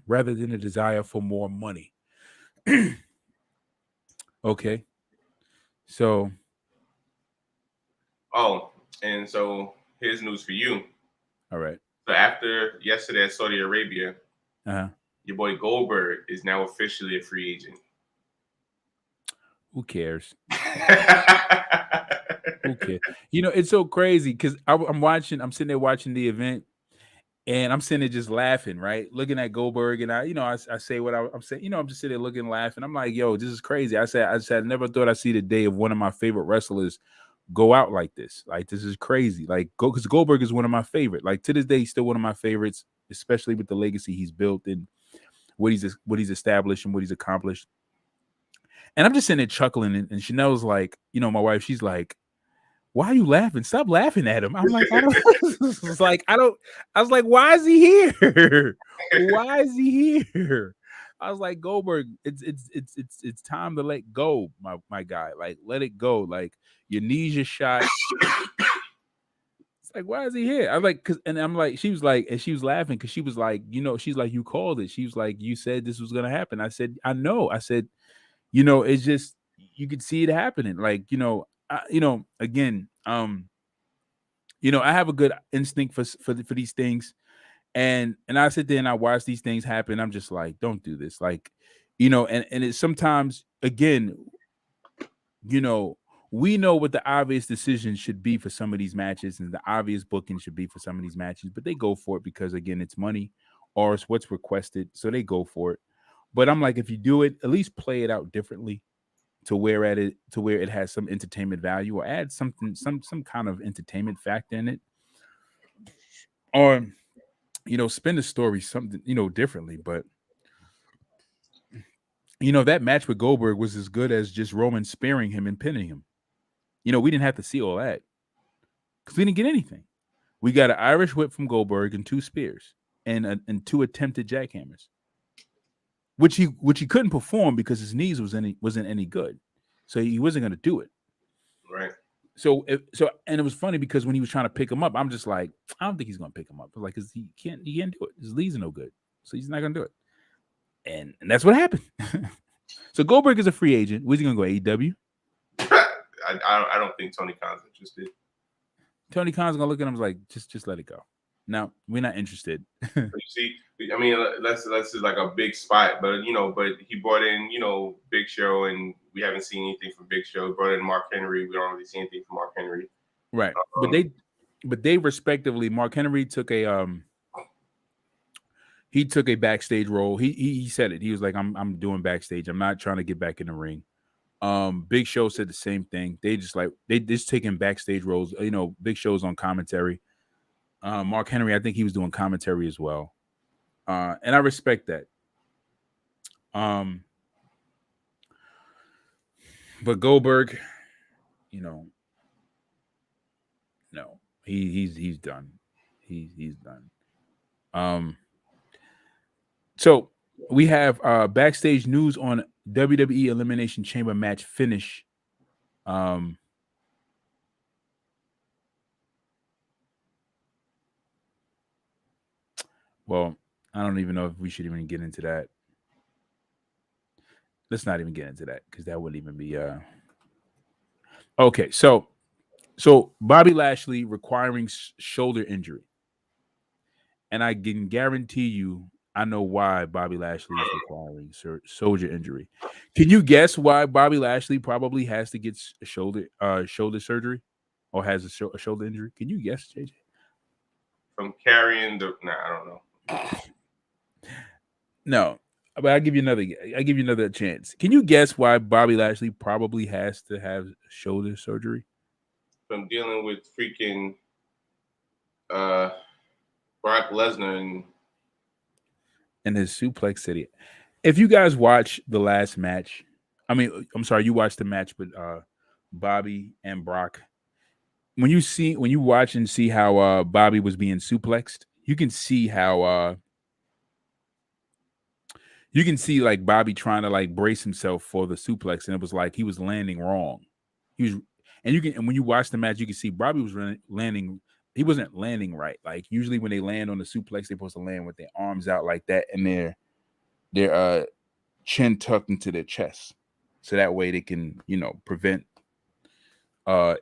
rather than a desire for more money. Okay. So. Oh, and so here's news for you. All right. So after yesterday at Saudi Arabia, your boy Goldberg is now officially a free agent. Who cares? Who cares? You know, it's so crazy because I'm sitting there watching the event, and I'm sitting there just laughing, right? Looking at Goldberg, and I say what I'm saying. You know, I'm just sitting there looking, laughing. I'm like, yo, this is crazy. I said, I never thought I'd see the day of one of my favorite wrestlers go out like this. Like, this is crazy. Like, because Goldberg is one of my favorite. Like, to this day, he's still one of my favorites, especially with the legacy he's built and what he's established and what he's accomplished. And I'm just sitting there chuckling, and Chanel's like, you know, my wife, she's like, why are you laughing? Stop laughing at him. I'm like, I was like, why is he here? Why is he here? I was like, Goldberg, it's time to let go, my guy. Like, let it go. Like, your knees are shot. It's like, why is he here? I'm like, she was laughing because she was like, you know, she's like, you called it. She was like, you said this was gonna happen. I said, I know. I said, you know, it's just, you could see it happening. Like, you know, again, you know, I have a good instinct for these things. And I sit there and I watch these things happen. I'm just like, don't do this. Like, you know, and it's sometimes, again, you know, we know what the obvious decision should be for some of these matches and the obvious booking should be for some of these matches, but they go for it because, again, it's money or it's what's requested. So they go for it. But I'm like, if you do it, at least play it out differently. to where it has some entertainment value, or add something, some kind of entertainment factor in it, or spin the story something differently. But that match with Goldberg was as good as just Roman spearing him and pinning him. We didn't have to see all that because we didn't get anything. We got an Irish whip from Goldberg and 2 spears and 2 attempted jackhammers, which he couldn't perform because his knees wasn't any good, so he wasn't going to do it. Right. So and it was funny because when he was trying to pick him up, I'm just like, I don't think he's going to pick him up. Like, cause he can't do it. His knees are no good, so he's not going to do it. And that's what happened. So Goldberg is a free agent. Where's he going to go? AEW? I don't think Tony Khan's interested. Tony Khan's going to look at him like, just let it go. No, we're not interested. You see, I mean, that's like a big spot, but but he brought in Big Show, and we haven't seen anything from Big Show. He brought in Mark Henry. We don't really see anything from Mark Henry. Right, but they respectively, Mark Henry took a backstage role. He said it. He was like, I'm doing backstage. I'm not trying to get back in the ring. Big Show said the same thing. They just taking backstage roles. Big Show's on commentary. Mark Henry, I think he was doing commentary as well. And I respect that. But Goldberg, no, he's done. He's done. So we have backstage news on WWE Elimination Chamber match finish. Well, I don't even know if we should even get into that. Let's not even get into that because that wouldn't even be okay. So Bobby Lashley requiring shoulder injury, and I can guarantee you, I know why Bobby Lashley is requiring shoulder injury. Can you guess why Bobby Lashley probably has to get a shoulder surgery or has a shoulder injury? Can you guess, JJ? From carrying I don't know. No, but I'll give you another chance. Can you guess why Bobby Lashley probably has to have shoulder surgery? From dealing with freaking Brock Lesnar and his suplex city. If you guys watch the last match, I'm sorry, you watched the match with Bobby and Brock. When you watch and see how Bobby was being suplexed, you can see how like Bobby trying to like brace himself for the suplex, and it was like he was landing wrong. And when you watch the match, you can see Bobby was landing. He wasn't landing right. Like usually when they land on the suplex, they're supposed to land with their arms out like that and their chin tucked into their chest, so that way they can prevent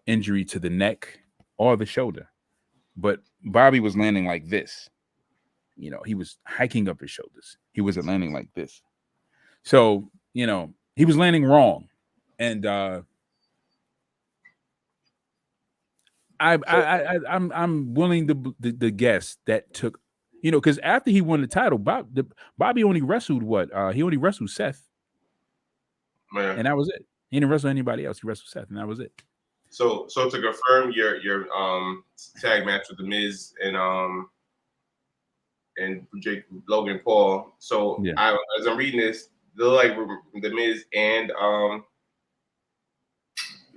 injury to the neck or the shoulder. But Bobby was landing like this. He was hiking up his shoulders. He wasn't landing like this. So, he was landing wrong. And I'm willing to guess that took, because after he won the title, Bobby only wrestled what? He only wrestled Seth. Man. And that was it. He didn't wrestle anybody else. He wrestled Seth, and that was it. So to confirm your tag match with The Miz and Jake Logan Paul. So yeah. As I'm reading this, they look like The Miz and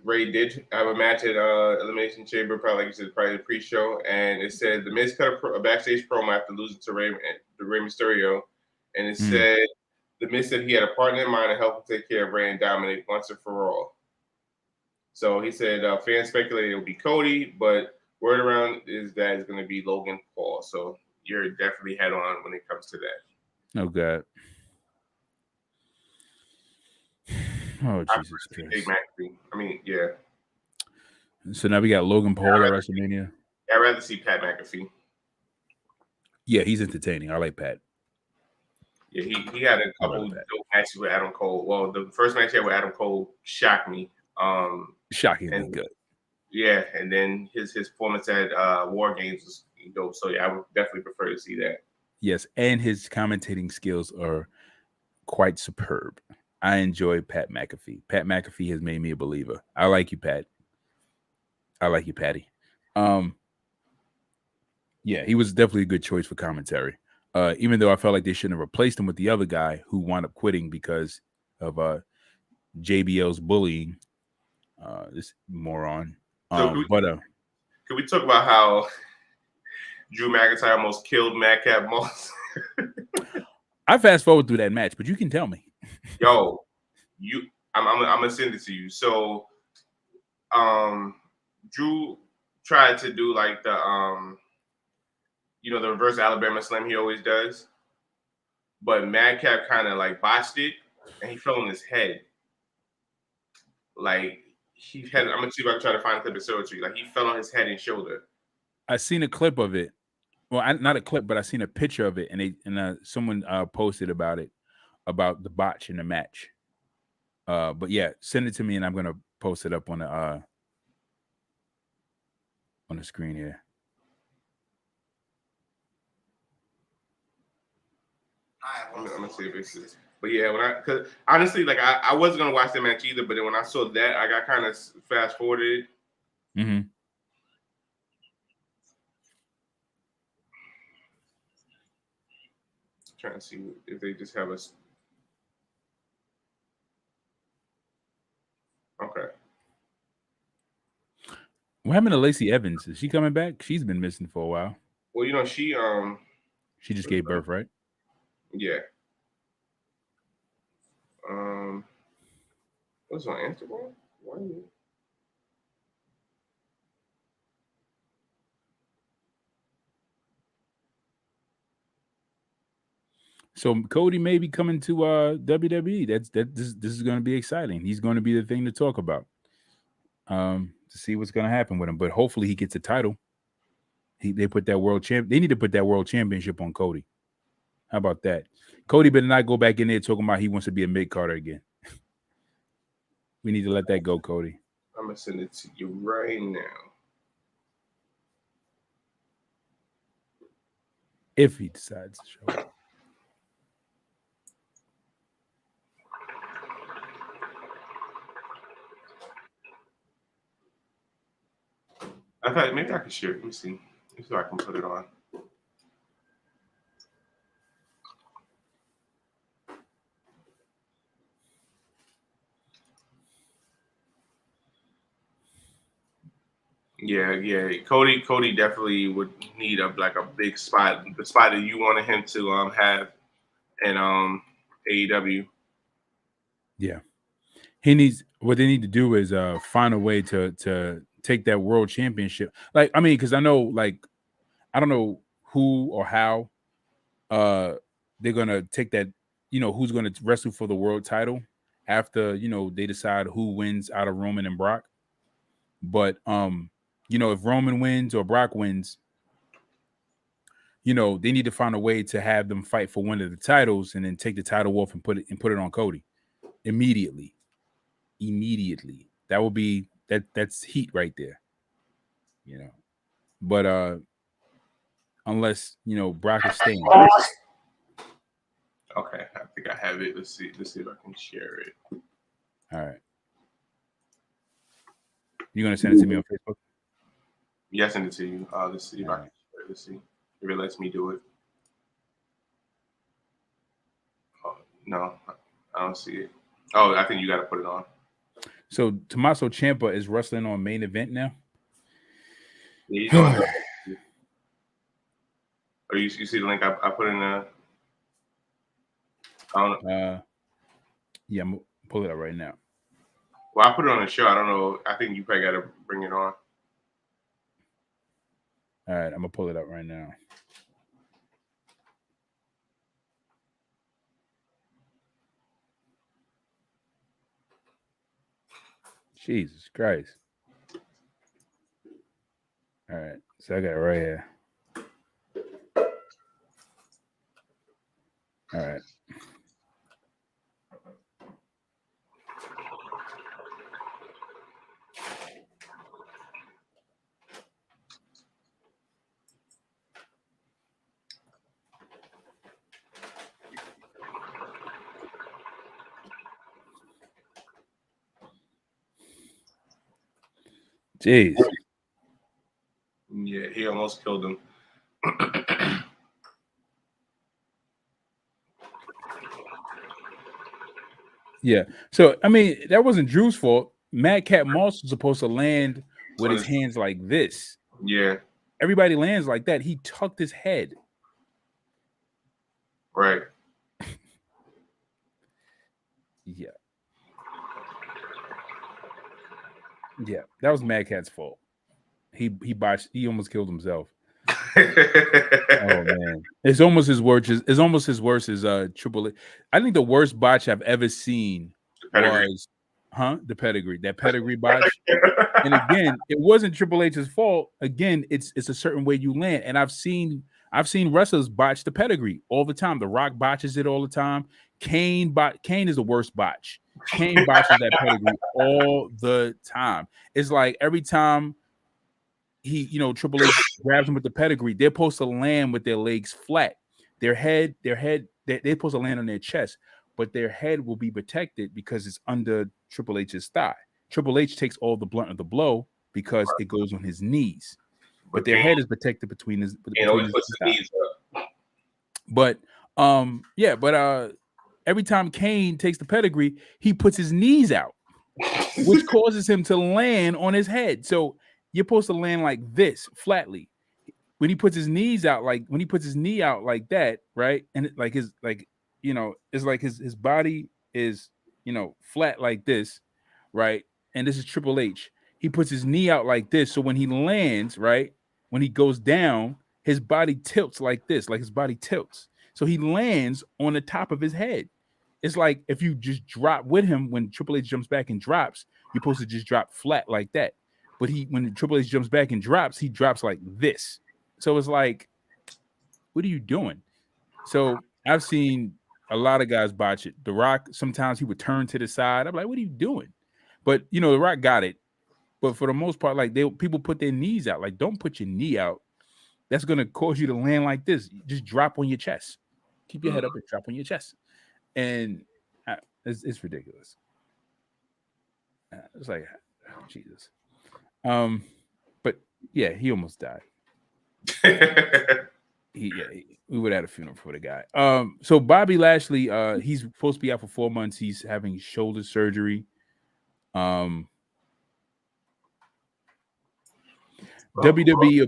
Ray did have a match at Elimination Chamber, probably like you said, probably the pre-show, and it said The Miz cut a backstage promo after losing to Rey Mysterio, and it said The Miz said he had a partner in mind to help him take care of Rey and dominate once and for all. So he said fans speculated it will be Cody, but word around is that it's going to be Logan Paul. So you're definitely head on when it comes to that. Oh, God. Oh, Jesus Christ. I mean, yeah. So now we got Logan Paul at WrestleMania. I'd rather see Pat McAfee. Yeah, he's entertaining. I like Pat. Yeah, he had a couple dope matches with Adam Cole. Well, the first match he had with Adam Cole shocked me. Shockingly good. Yeah, and then his performance at War Games was dope. So yeah, I would definitely prefer to see that. Yes, and his commentating skills are quite superb. I enjoy Pat McAfee. Pat McAfee has made me a believer. I like you, Pat. I like you, Patty. Yeah, he was definitely a good choice for commentary. Even though I felt like they shouldn't have replaced him with the other guy who wound up quitting because of JBL's bullying. This moron. So can we talk about how Drew McIntyre almost killed Madcap Moss? I fast forward through that match, but you can tell me. Yo, I'm gonna send it to you. So, Drew tried to do like the the reverse Alabama slam he always does, but Madcap kind of like botched it, and he fell on his head. Like he had. I'm gonna see if I can try to find a clip of surgery. Like he fell on his head and shoulder. I seen a clip of it. Well, not a clip, but I seen a picture of it, and someone posted about it, about the botch in the match. But yeah, send it to me, and I'm gonna post it up on the screen here. I'm gonna see if it's. But yeah, because honestly, like I wasn't gonna watch the match either, but then when I saw that, I got kind of fast forwarded. Mm-hmm. Trying to see if they just have us. Okay. What happened to Lacey Evans? Is she coming back? She's been missing for a while. Well, she just gave birth, right? Yeah. What's on Instagram? Why? So Cody may be coming to WWE. This is going to be exciting. He's going to be the thing to talk about. To see what's going to happen with him, but hopefully he gets a title. They put that world champ. They need to put that world championship on Cody. How about that? Cody better not go back in there talking about he wants to be a mid-carder again. We need to let that go, Cody. I'm gonna send it to you right now. If he decides to show up. I thought maybe I could share it. Let me see if I can put it on. Yeah. Cody definitely would need a big spot, the spot that you wanted him to have in AEW. Yeah. What they need to do is find a way to take that world championship. Like, I mean, because I know, like, I don't know who or how they're gonna take that, who's gonna wrestle for the world title after, they decide who wins out of Roman and Brock. But if Roman wins or Brock wins, they need to find a way to have them fight for one of the titles and then take the title off and put it on Cody immediately. That will be that's heat right there. But unless Brock is staying. Okay, I think I have it. Let's see if I can share it. All right. You gonna send it to me on Facebook? Yeah, send it to you. Let's see if I can share it. Let's see if it lets me do it. Oh, no, I don't see it. Oh, I think you got to put it on. So Tommaso Ciampa is wrestling on Main Event now. Yeah, you doing it. Or you see the link I put in the. I don't know. Yeah, I'm gonna pull it up right now. Well, I put it on the show. I don't know. I think you probably got to bring it on. All right, I'm gonna pull it up right now. Jesus Christ. All right, so I got it right here. All right. Jeez. Yeah, he almost killed him. Yeah. So I mean, that wasn't Drew's fault. Madcap Moss was supposed to land with his hands like this. Yeah. Everybody lands like that. He tucked his head. Right. Yeah. Yeah. That was Madcap's fault. He botched. He almost killed himself. Oh man, it's almost as worse as Triple H. I think the worst botch I've ever seen was the pedigree. That pedigree botch. And again, it wasn't Triple H's fault. Again, it's a certain way you land. And I've seen wrestlers botch the pedigree all the time. The Rock botches it all the time. Kane is the worst botch. Kane botches that pedigree all the time. It's like every time Triple H grabs them with the pedigree, they're supposed to land with their legs flat. They're supposed to land on their chest, but their head will be protected because it's under Triple H's thigh. Triple H takes all the blunt of the blow because it goes on his knees, but their head is protected between his knees. But every time Kane takes the pedigree, he puts his knees out, which causes him to land on his head. So you're supposed to land like this, flatly. When he puts his knees out, like when he puts his knee out like that, right? And it's like his body is, flat like this, right? And this is Triple H. He puts his knee out like this. So when he lands, right? When he goes down, his body tilts like this, like his body tilts. So he lands on the top of his head. It's like if you just drop with him when Triple H jumps back and drops, you're supposed to just drop flat like that. But when Triple H jumps back and drops, he drops like this. So it's like, what are you doing? So I've seen a lot of guys botch it. The Rock, sometimes he would turn to the side. I'm like, what are you doing? But The Rock got it. But for the most part, like people put their knees out. Like, don't put your knee out. That's gonna cause you to land like this. Just drop on your chest. Keep your head up and drop on your chest. And it's ridiculous. It's like, oh, Jesus. But yeah, he almost died. We would have had a funeral for the guy. So Bobby Lashley, he's supposed to be out for 4 months. He's having shoulder surgery. WWE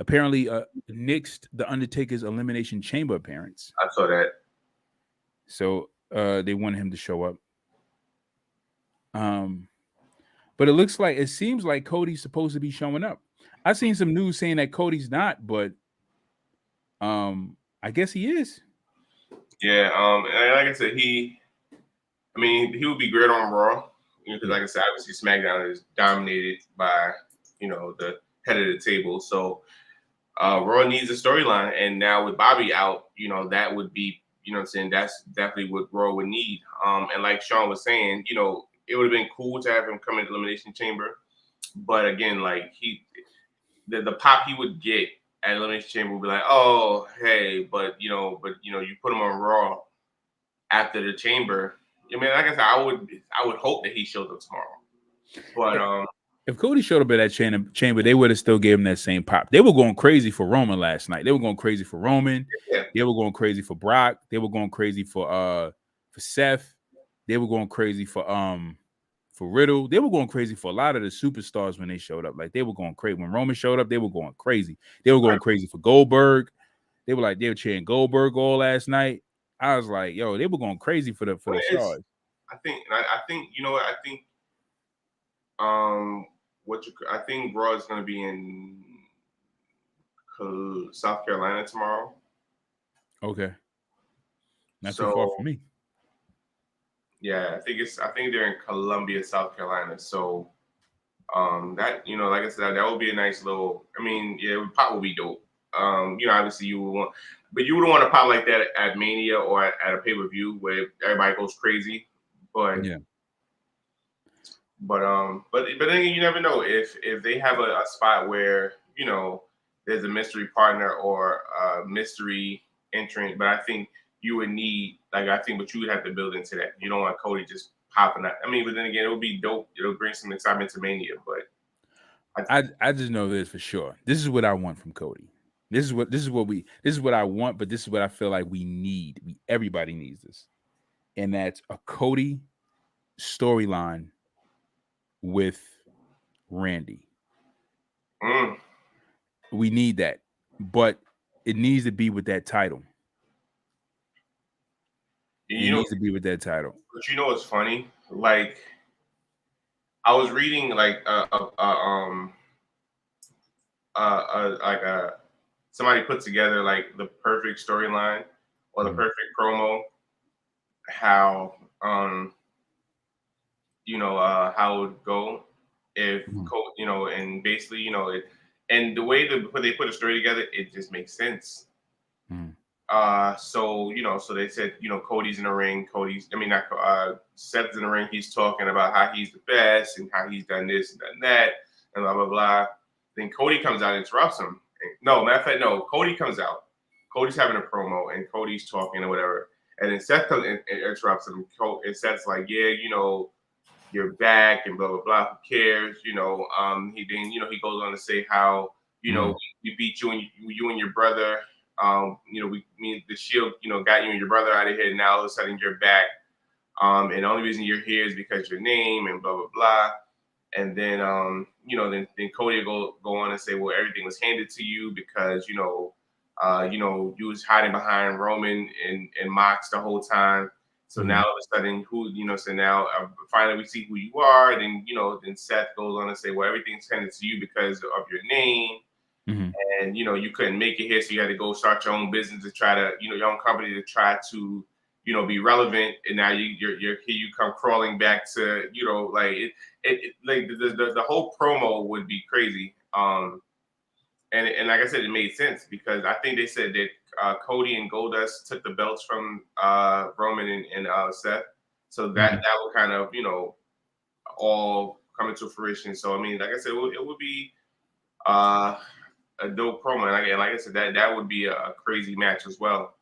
apparently nixed the Undertaker's Elimination Chamber appearance. I saw that. So they wanted him to show up. But it seems like Cody's supposed to be showing up. I've seen some news saying that Cody's not, but I guess he is. Yeah, and like I said, he would be great on Raw, because like I said, obviously SmackDown is dominated by the head of the table. So Raw needs a storyline, and now with Bobby out, that would be, that's definitely what Raw would need. And like Sean was saying, it would have been cool to have him come into Elimination Chamber, but again, like the pop he would get at Elimination Chamber would be like, oh, hey, but you put him on Raw after the Chamber. I mean, like I said, I would hope that he shows up tomorrow. But if Cody showed up at that chamber, they would have still gave him that same pop. They were going crazy for Roman last night. They were going crazy for Roman. Yeah. They were going crazy for Brock. They were going crazy for Seth. They were going crazy for Riddle. They were going crazy for a lot of the superstars when they showed up. Like, they were going crazy. When Roman showed up, they were going crazy. They were going crazy for Goldberg. They were cheering Goldberg all last night. I was like, yo, they were going crazy for the stars. I think you know what I think. I think Raw is going to be in South Carolina tomorrow. Okay, not too far from me. Yeah, I think they're in Columbia, South Carolina. So that like I said, that would be a nice little. I mean, yeah, pop would be dope. Obviously you would want, but you wouldn't want to pop like that at Mania or at a pay-per-view where everybody goes crazy. But yeah. But then you never know if they have a spot where there's a mystery partner or a mystery entrant. But I think you would need but you would have to build into that. You don't want Cody just popping up. I mean, but then again, it would be dope. It'll bring some excitement to Mania, but I just know this for sure. This is what I want from Cody. This is what I want, but this is what I feel like we need. Everybody needs this. And that's a Cody storyline with Randy. We need that, but it needs to be with that title. It needs to be with that title. But you know what's funny? Like, I was reading like somebody put together like the perfect storyline or the perfect promo, how how it would go if and basically and the way they put a story together, it just makes sense. So they said Cody's in the ring. Seth's in the ring. He's talking about how he's the best and how he's done this and done that and blah blah blah. Then Cody comes out and interrupts him. No, matter of fact, no. Cody comes out. Cody's having a promo and Cody's talking or whatever. And then Seth comes and interrupts him. And Seth's like, yeah, you're back and blah blah blah. Who cares? He goes on to say how we beat you and your brother. The Shield got you and your brother out of here. And now all of a sudden you're back. And the only reason you're here is because your name and blah blah blah. And then then Cody will go on and say, well, everything was handed to you because you was hiding behind Roman and Mox the whole time. So now all of a sudden, so now finally we see who you are. And then Seth goes on and say, well, everything's handed to you because of your name. And you couldn't make it here, so you had to go start your own business to try to, your own company to try to, be relevant. And now you're here, you come crawling back to, the whole promo would be crazy. And like I said, it made sense because I think they said that Cody and Goldust took the belts from Roman and Seth, so that would kind of all come into fruition. So I mean, like I said, it would be a dope promo, and like I said, that would be a crazy match as well.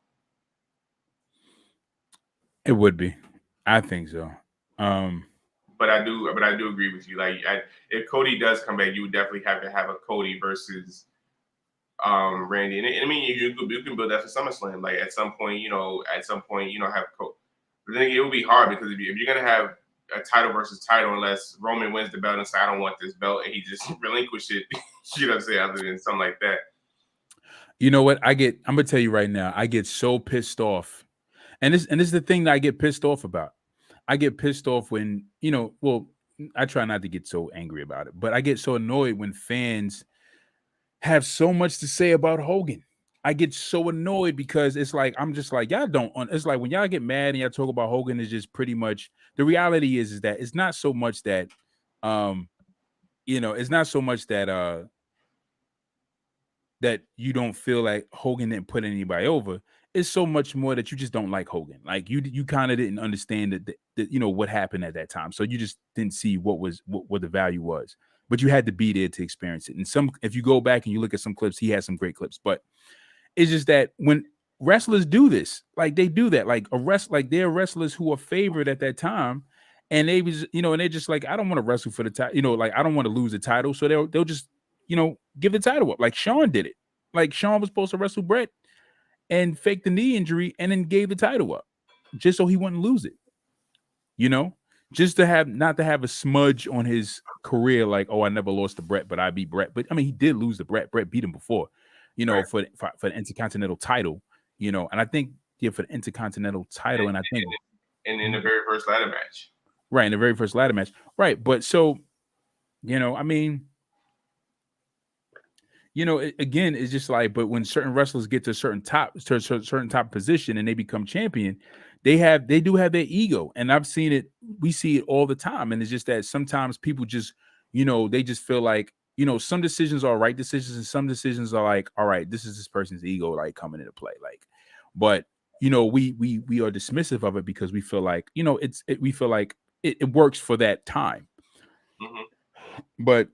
It would be, I think so. But I do agree with you. Like, if Cody does come back, you would definitely have to have a Cody versus Randy. And I mean, you can build that for SummerSlam. Like at some point, have Cody. But then it would be hard because if you're gonna have a title versus title, unless Roman wins the belt and says, I don't want this belt, and he just relinquish it, you know what I'm saying, other than something like that. You know what? I'm gonna tell you right now, I get so pissed off. And this is the thing that I get pissed off about. I get pissed off when, I try not to get so angry about it, but I get so annoyed when fans have so much to say about Hogan. I get so annoyed because it's like, I'm just like, y'all don't, it's like when y'all get mad and y'all talk about Hogan, is just pretty much, the reality is that it's not so much that, it's not so much that, that you don't feel like Hogan didn't put anybody over. It's so much more that you just don't like Hogan. Like you kind of didn't understand that what happened at that time. So you just didn't see what the value was, but you had to be there to experience it. And if you go back and you look at some clips, he has some great clips, but it's just that when wrestlers do this, like they do that, like there are wrestlers who are favored at that time. And they was, and they're just like, I don't want to wrestle for the title, like I don't want to lose the title. So they'll just, give the title up. Like Shawn did it. Like Shawn was supposed to wrestle Brett and faked the knee injury and then gave the title up just so he wouldn't lose it. Just to not to have a smudge on his career. Like, oh, I never lost to Brett, but I beat Brett. But I mean, he did lose to Brett. Brett beat him before, right. for the Intercontinental title, and I think, for the Intercontinental title. And I think in the very first ladder match. Right. In the very first ladder match. Right. But so, I mean, again, it's just like, but when certain wrestlers get to a certain top position and they become champion, they do have their ego. And I've seen it, we see it all the time. And it's just that sometimes people just, they just feel like, some decisions are right decisions and some decisions are like, all right, this is this person's ego, like coming into play. Like, but we are dismissive of it because we feel like, we feel like it works for that time. Mm-hmm. But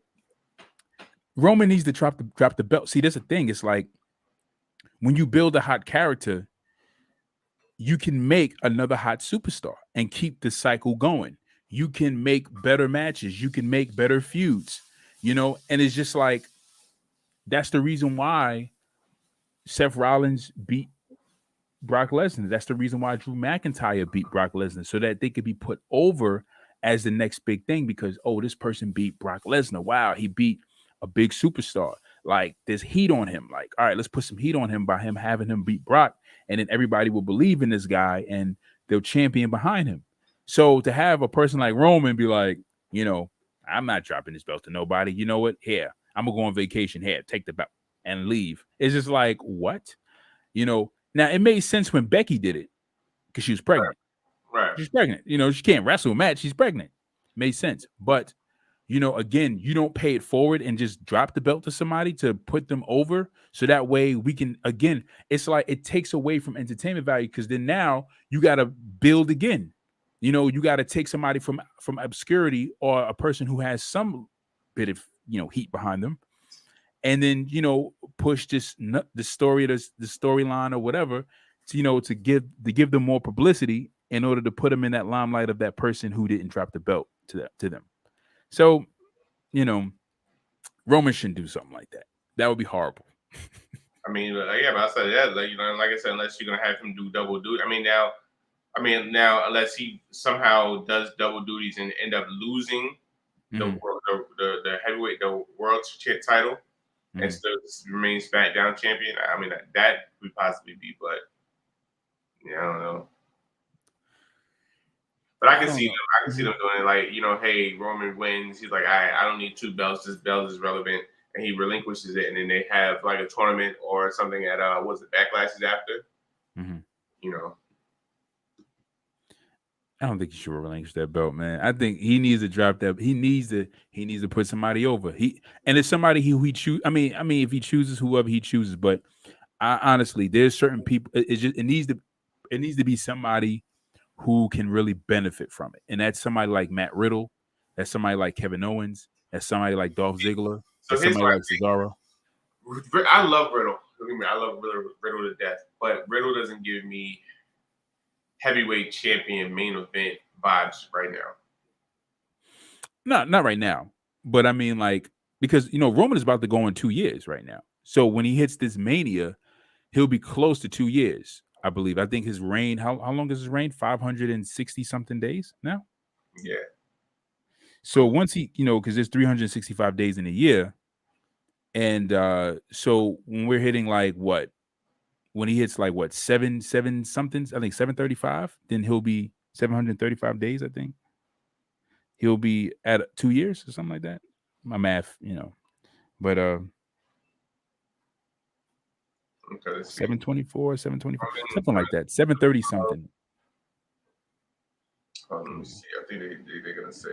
Roman needs to drop the belt. See, that's the thing. It's like when you build a hot character, you can make another hot superstar and keep the cycle going. you can make better matches, you can make better feuds, you know, and it's just like that's the reason why Seth Rollins beat Brock Lesnar. That's the reason why Drew McIntyre beat Brock Lesnar, so that they could be put over as the next big thing because, oh, this person beat Brock Lesnar. Wow, he beat a big superstar. Like, there's heat on him. Like, all right, let's put some heat on him by him having him beat Brock, and then everybody will believe in this guy and they'll champion behind him. So to have a person like Roman be like, you know, I'm not dropping this belt to nobody. You know what? Here, I'm gonna go on vacation. Here, take the belt and leave. It's just like, what? You know, now it made sense when Becky did it because she was pregnant. Right. She's pregnant. You know, she can't wrestle a match. She's pregnant. Made sense. But, you know, again, you don't pay it forward and just drop the belt to somebody to put them over. So that way we can, again, it's like it takes away from entertainment value because then now you got to build again. You know, you got to take somebody from obscurity or a person who has some bit of, you know, heat behind them. And then, you know, push the story, the storyline or whatever, to, you know, to give them more publicity in order to put them in that limelight of that person who didn't drop the belt to them. So, you know, Roman shouldn't do something like that. That would be horrible. I mean, yeah, but I said that, like, you know, like I said, unless you're gonna have him do double duty. I mean, now, unless he somehow does double duties and end up losing the heavyweight, the world title. And still remain SmackDown champion. I mean, that would possibly be, but yeah, I don't know. But I can see them. I can see them doing it. Like, you know, hey, Roman wins. He's like, I don't need 2 belts. This belt is relevant, and he relinquishes it. And then they have like a tournament or something at what's it, Backlash is after. You know. I don't think he should relinquish that belt, man. I think he needs to drop that. He needs to put somebody over. And it's somebody who he choose. I mean, if he chooses whoever he chooses, but honestly, there's certain people. It needs to be somebody who can really benefit from it, and that's somebody like Matt Riddle. That's somebody like Kevin Owens. That's somebody like Dolph Ziggler. That's somebody like Cesaro. I love Riddle. I love Riddle to death, but Riddle doesn't give me heavyweight champion main event vibes right now. Not right now. But I mean, like, because, you know, Roman is about to go in 2 years right now. So when he hits this Mania, he'll be close to 2 years, I believe. I think his reign, how long is his reign? 560 something days now? Yeah. So once he, you know, because there's 365 days in a year. And so when we're hitting like what? When he hits like what, seven somethings, I think 735, then he'll be 735 days, I think. He'll be at 2 years or something like that. My math, you know. But 724, 725, something like that. 730 something. Let me see. I think they're gonna say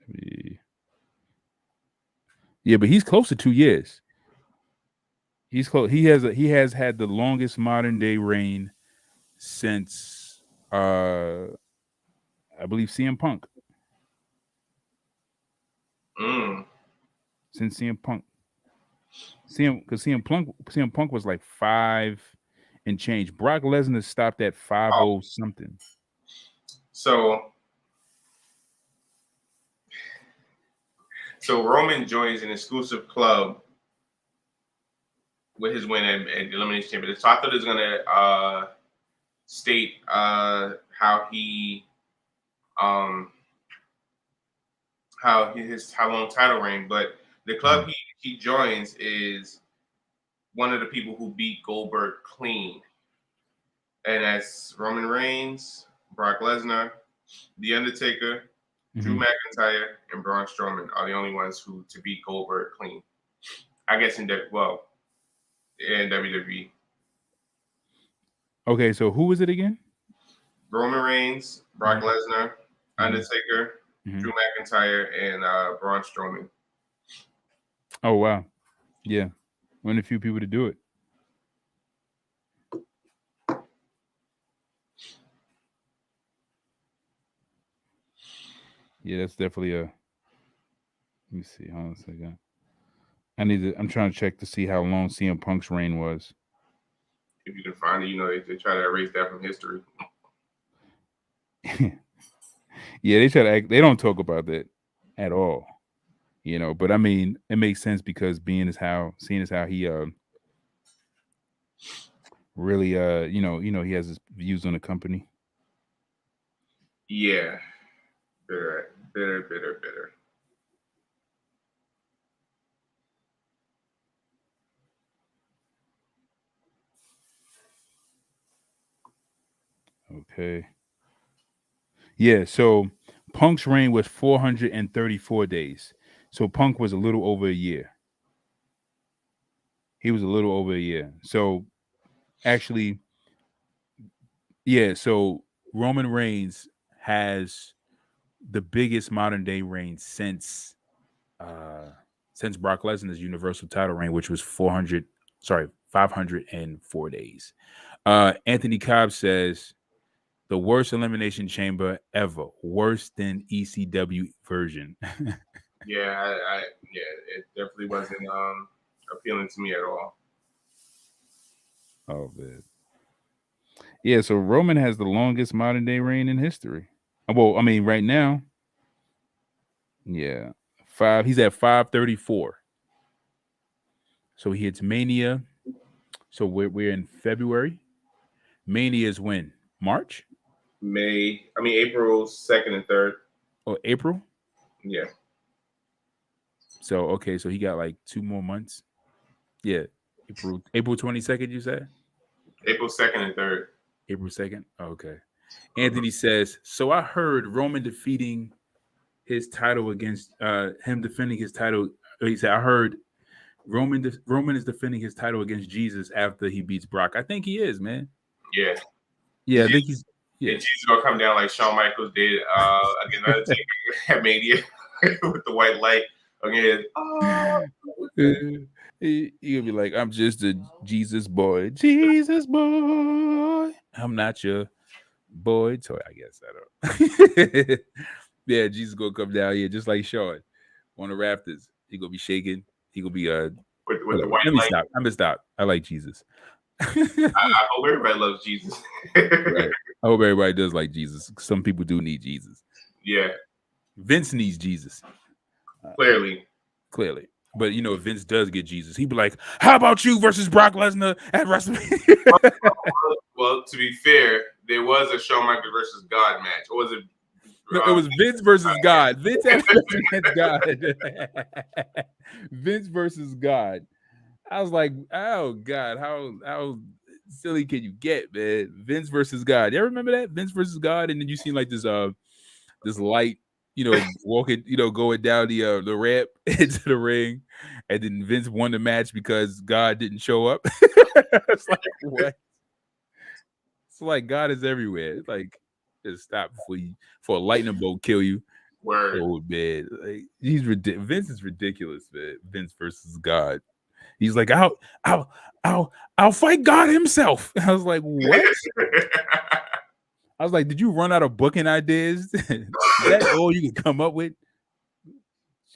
it. Yeah, but he's close to 2 years. He's close. He has had the longest modern day reign since I believe CM Punk. Since CM Punk. CM Punk was like 5 and change. Brock Lesnar stopped at 50 something. So Roman joins an exclusive club with his win at the Elimination Chamber. So I thought it was gonna state how long title reign, but the club he joins is one of the people who beat Goldberg clean, and that's Roman Reigns, Brock Lesnar, The Undertaker, Drew McIntyre, and Braun Strowman are the only ones to beat Goldberg clean. I guess in WWE. Okay, so who was it again? Roman Reigns, Brock Lesnar, Undertaker, Drew McIntyre, and Braun Strowman. Oh, wow. Yeah. One of the few people to do it. Yeah, that's definitely let me see. Hold on a second. I'm trying to check to see how long CM Punk's reign was. If you can find it, you know, they try to erase that from history. Yeah, they try to act. They don't talk about that at all. You know, but I mean, it makes sense because seeing as how he really he has his views on the company. Yeah, bitter. Okay. Yeah, so Punk's reign was 434 days. So Punk was a little over a year. He was a little over a year. So actually, yeah, so Roman Reigns has the biggest modern day reign since Brock Lesnar's Universal title reign, which was 504 days. Anthony Cobb says the worst elimination chamber ever, worse than ECW version. Yeah, it definitely wasn't appealing to me at all. Oh man. Yeah, so Roman has the longest modern day reign in history. Well, I mean, right now, yeah, he's at 534. So he hits Mania. So we're in February. Mania is when? March? April 2nd and 3rd. Or April? Yeah. So okay, so he got like 2 more months. Yeah. April 22nd, you said? April 2nd and 3rd. April 2nd? Okay. Anthony says, so I heard Roman defeating his title against him defending his title. He said, I heard Roman is defending his title against Jesus after he beats Brock. I think he is, man. Yeah. Yeah, I think he's. Yeah. Jesus gonna come down like Shawn Michaels did against Undertaker at Mania with the white light again. He gonna be like, I'm just a Jesus boy. I'm not your boy toy, I guess. I don't. Yeah, Jesus gonna come down here just like Shawn on the rafters. He gonna be shaking. He gonna be with the white Let me light. stop. I'm gonna stop. I like Jesus. I hope everybody loves Jesus. Right. I hope everybody does like Jesus. Some people do need Jesus. Yeah. Vince needs Jesus. Clearly. But Vince does get Jesus. He'd be like, how about you versus Brock Lesnar at WrestleMania? Well, to be fair, there was a Shawn Michaels versus God match. Or was it? No, it was Vince versus God. Vince versus God. Vince versus God. I was like, oh God, how silly can you get, man? Vince versus God. You ever remember that? Vince versus God, and then you seen like this light, walking, going down the ramp into the ring, and then Vince won the match because God didn't show up. It's like, what? It's like God is everywhere. It's like, just stop before a lightning bolt kill you. Word. Oh man, like, Vince is ridiculous, man. Vince versus God. He's like, I'll fight God himself. I was like, what? I was like, did you run out of booking ideas? Is that all you could come up with?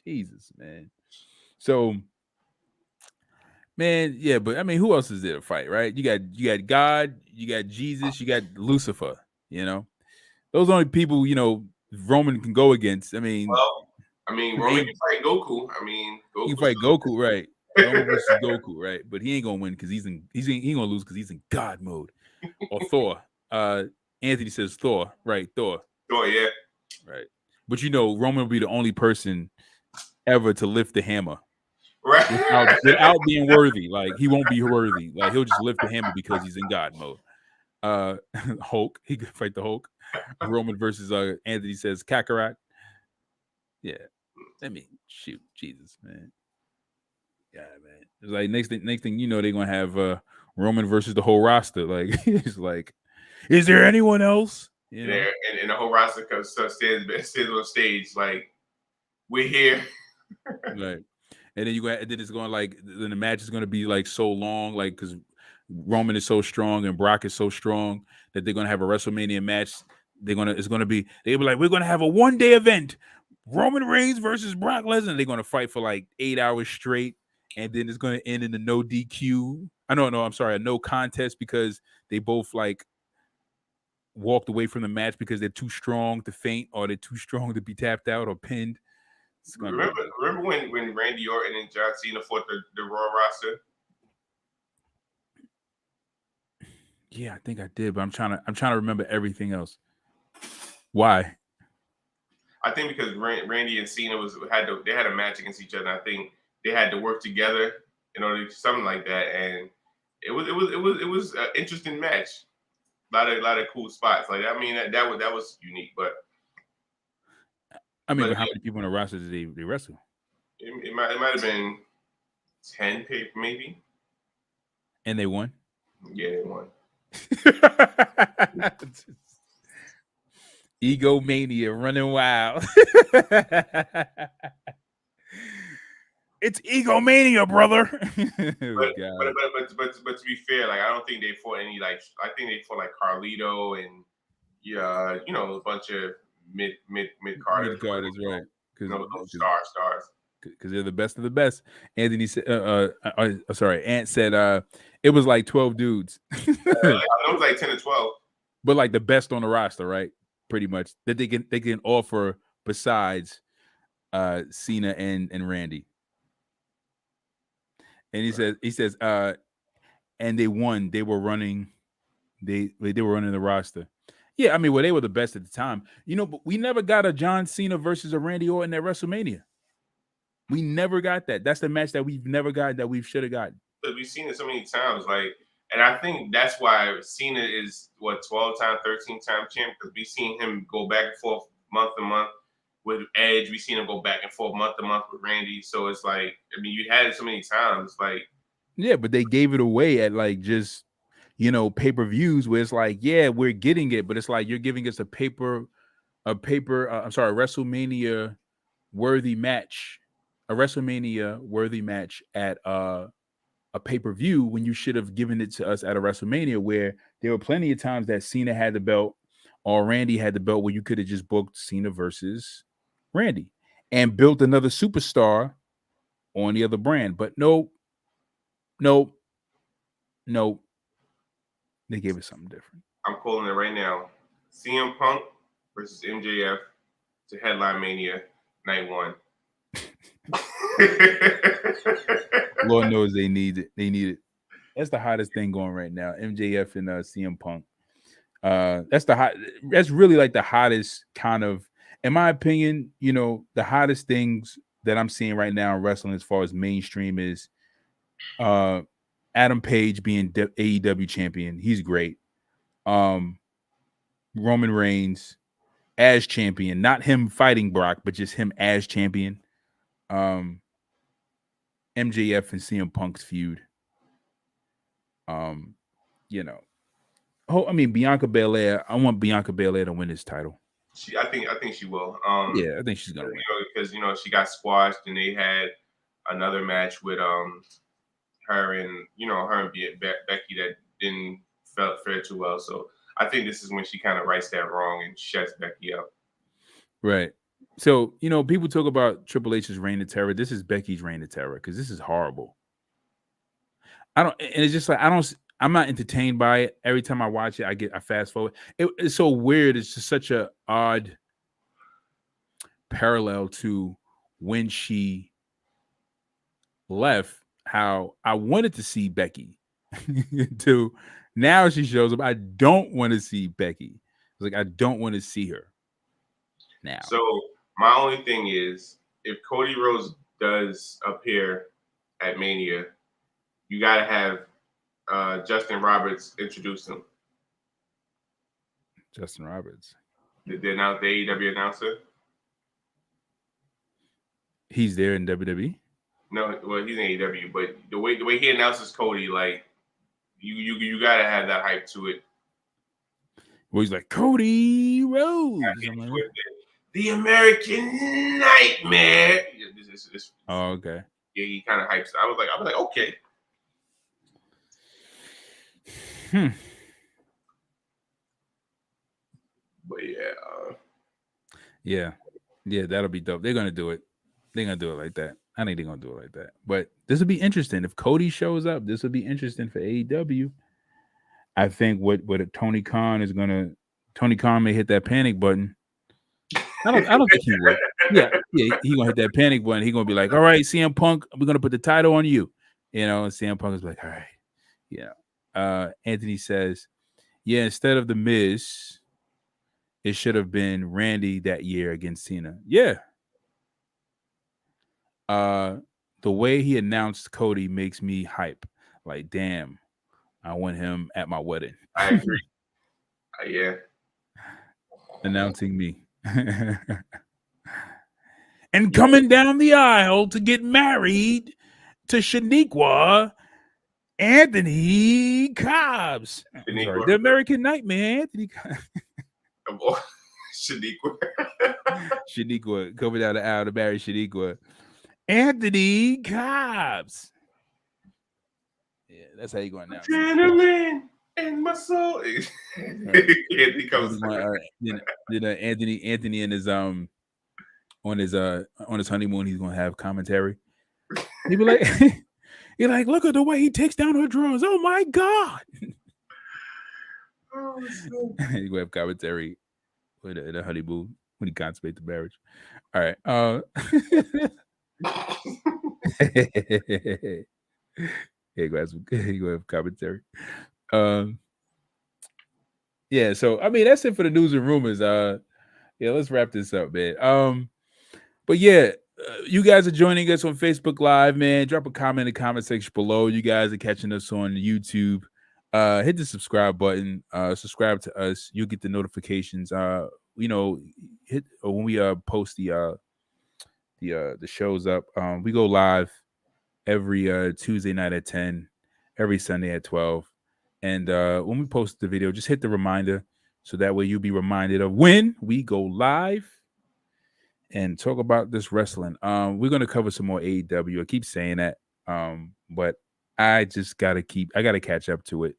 Jesus, man. So, man, yeah, but I mean, who else is there to fight, right? You got God, you got Jesus, you got Lucifer. Those are only people Roman can go against. I mean, Roman can fight Goku. Goku. He can fight Goku, right? Roman versus Goku, right? But he ain't gonna win because he gonna lose because he's in God mode. Or Thor. Anthony says Thor, right? Thor, yeah, right. But Roman will be the only person ever to lift the hammer, right? Without being worthy. Like he won't be worthy. Like he'll just lift the hammer because he's in God mode. Hulk, he could fight the Hulk. Roman versus Anthony says Kakarot. Yeah, I mean, shoot, Jesus, man. Yeah, man. It's like next thing they're gonna have Roman versus the whole roster. Like it's like, is there anyone else? Yeah, and the whole roster stands on stage like, we're here. Right. And then it's going like, then the match is gonna be like so long, like because Roman is so strong and Brock is so strong that they're gonna have a WrestleMania match. They'll be like, we're gonna have a 1-day event, Roman Reigns versus Brock Lesnar. They're gonna fight for like 8 hours straight, and then it's gonna end in a no DQ. A no contest because they both like walked away from the match because they're too strong to faint or they're too strong to be tapped out or pinned. Remember when Randy Orton and John Cena fought the Raw roster? Yeah, I think I did, but I'm trying to remember everything else. Why? I think because Randy and Cena they had a match against each other. I think they had to work together in order to something like that, and it was an interesting match. A lot of cool spots. Like I mean that was unique, but how many people in the roster did they wrestle? It might have been 10 maybe. And they won? Yeah, they won. Egomania running wild. It's egomania, brother. But to be fair, like I don't think they fought any I think they fought like Carlito and a bunch of mid carders. Mid-carders, right? Stars. Because they're the best of the best. Anthony said, Ant said it was like 12 dudes. It was like 10 to 12. But like the best on the roster, right? Pretty much that they can offer besides Cena and Randy. And he says, and they won. They were running, they were running the roster. Yeah, I mean, well, they were the best at the time. But we never got a John Cena versus a Randy Orton at WrestleMania. We never got that. That's the match that we've never gotten that we should have gotten. But we've seen it so many times, and I think that's why Cena is 12-time, 13-time champ, because we've seen him go back and forth month to month with Edge. We've seen him go back and forth month to month with Randy. So it's like, I mean, you had it so many times, yeah, but they gave it away at just pay-per-views where it's like, yeah, we're getting it, but it's like you're giving us a WrestleMania worthy match. A WrestleMania worthy match at a pay-per-view when you should have given it to us at a WrestleMania, where there were plenty of times that Cena had the belt or Randy had the belt where you could have just booked Cena versus Randy and built another superstar on the other brand. But no, they gave us something different. I'm calling it right now. CM Punk versus MJF to headline Mania night 1. Lord knows they need it. They need it. That's the hottest thing going right now. MJF and CM Punk. That's really like the hottest kind of, in my opinion, the hottest things that I'm seeing right now in wrestling as far as mainstream is Adam Page being AEW champion. He's great. Roman Reigns as champion, not him fighting Brock, but just him as champion. MJF and CM Punk's feud. Bianca Belair. I want Bianca Belair to win this title. I think she will. Yeah, I think she's gonna win. Because she got squashed, and they had another match with her and Becky that didn't fare too well. So I think this is when she kind of rights that wrong and shuts Becky up. Right. So, people talk about Triple H's reign of terror. This is Becky's reign of terror because this is horrible. And it's just like, I'm not entertained by it. Every time I watch it, I fast forward. It's so weird. It's just such a odd parallel to when she left, how I wanted to see Becky to now she shows up. I don't want to see Becky. It's like, I don't want to see her now. So my only thing is, if Cody Rhodes does appear at Mania, you got to have Justin Roberts introduce him. Justin Roberts. The AEW announcer? He's there in WWE? No, well, he's in AEW, but the way he announces Cody, like, you got to have that hype to it. Well, he's like, Cody Rhodes. The American Nightmare. Oh, okay. Yeah, he kind of hypes it. I was like, okay. But yeah, that'll be dope. They're gonna do it. They're gonna do it like that. I think they're gonna do it like that. But this will be interesting if Cody shows up. This will be interesting for AEW. I think what Tony Khan is gonna Tony Khan may hit that panic button. I don't think he would. Yeah, he gonna hit that panic button. He gonna be like, all right, CM Punk, we're gonna put the title on you. And CM Punk is like, all right. Anthony says, yeah, instead of the Miz, it should have been Randy that year against Cena. Yeah. The way he announced Cody makes me hype. Like, damn, I want him at my wedding. I agree. Yeah. Announcing me. And coming down the aisle to get married to Shaniqua, Anthony Cobbs. Sorry, the American Nightmare, Anthony Cobbs. Shaniqua coming down the aisle to marry Shaniqua. Anthony Cobbs. Yeah, that's how you going now. Adrenaline in my soul. Anthony comes. Did Anthony in his on his honeymoon, he's gonna have commentary. He be like, you're like, look at the way he takes down her drawers. Oh my god. He's gonna have commentary with the honeymoon when he consummates the marriage. All right. He gonna have commentary. Yeah, so I mean that's it for the news and rumors. Yeah, let's wrap this up, man. But yeah, you guys are joining us on Facebook Live, man. Drop a comment in the comment section below. You guys are catching us on YouTube. Hit the subscribe button. Subscribe to us. You'll get the notifications. Hit when we post the shows up. We go live every Tuesday night at 10, every Sunday at 12. And when we post the video, just hit the reminder so that way you'll be reminded of when we go live and talk about this wrestling. We're gonna cover some more AEW. I keep saying that, but I just gotta catch up to it.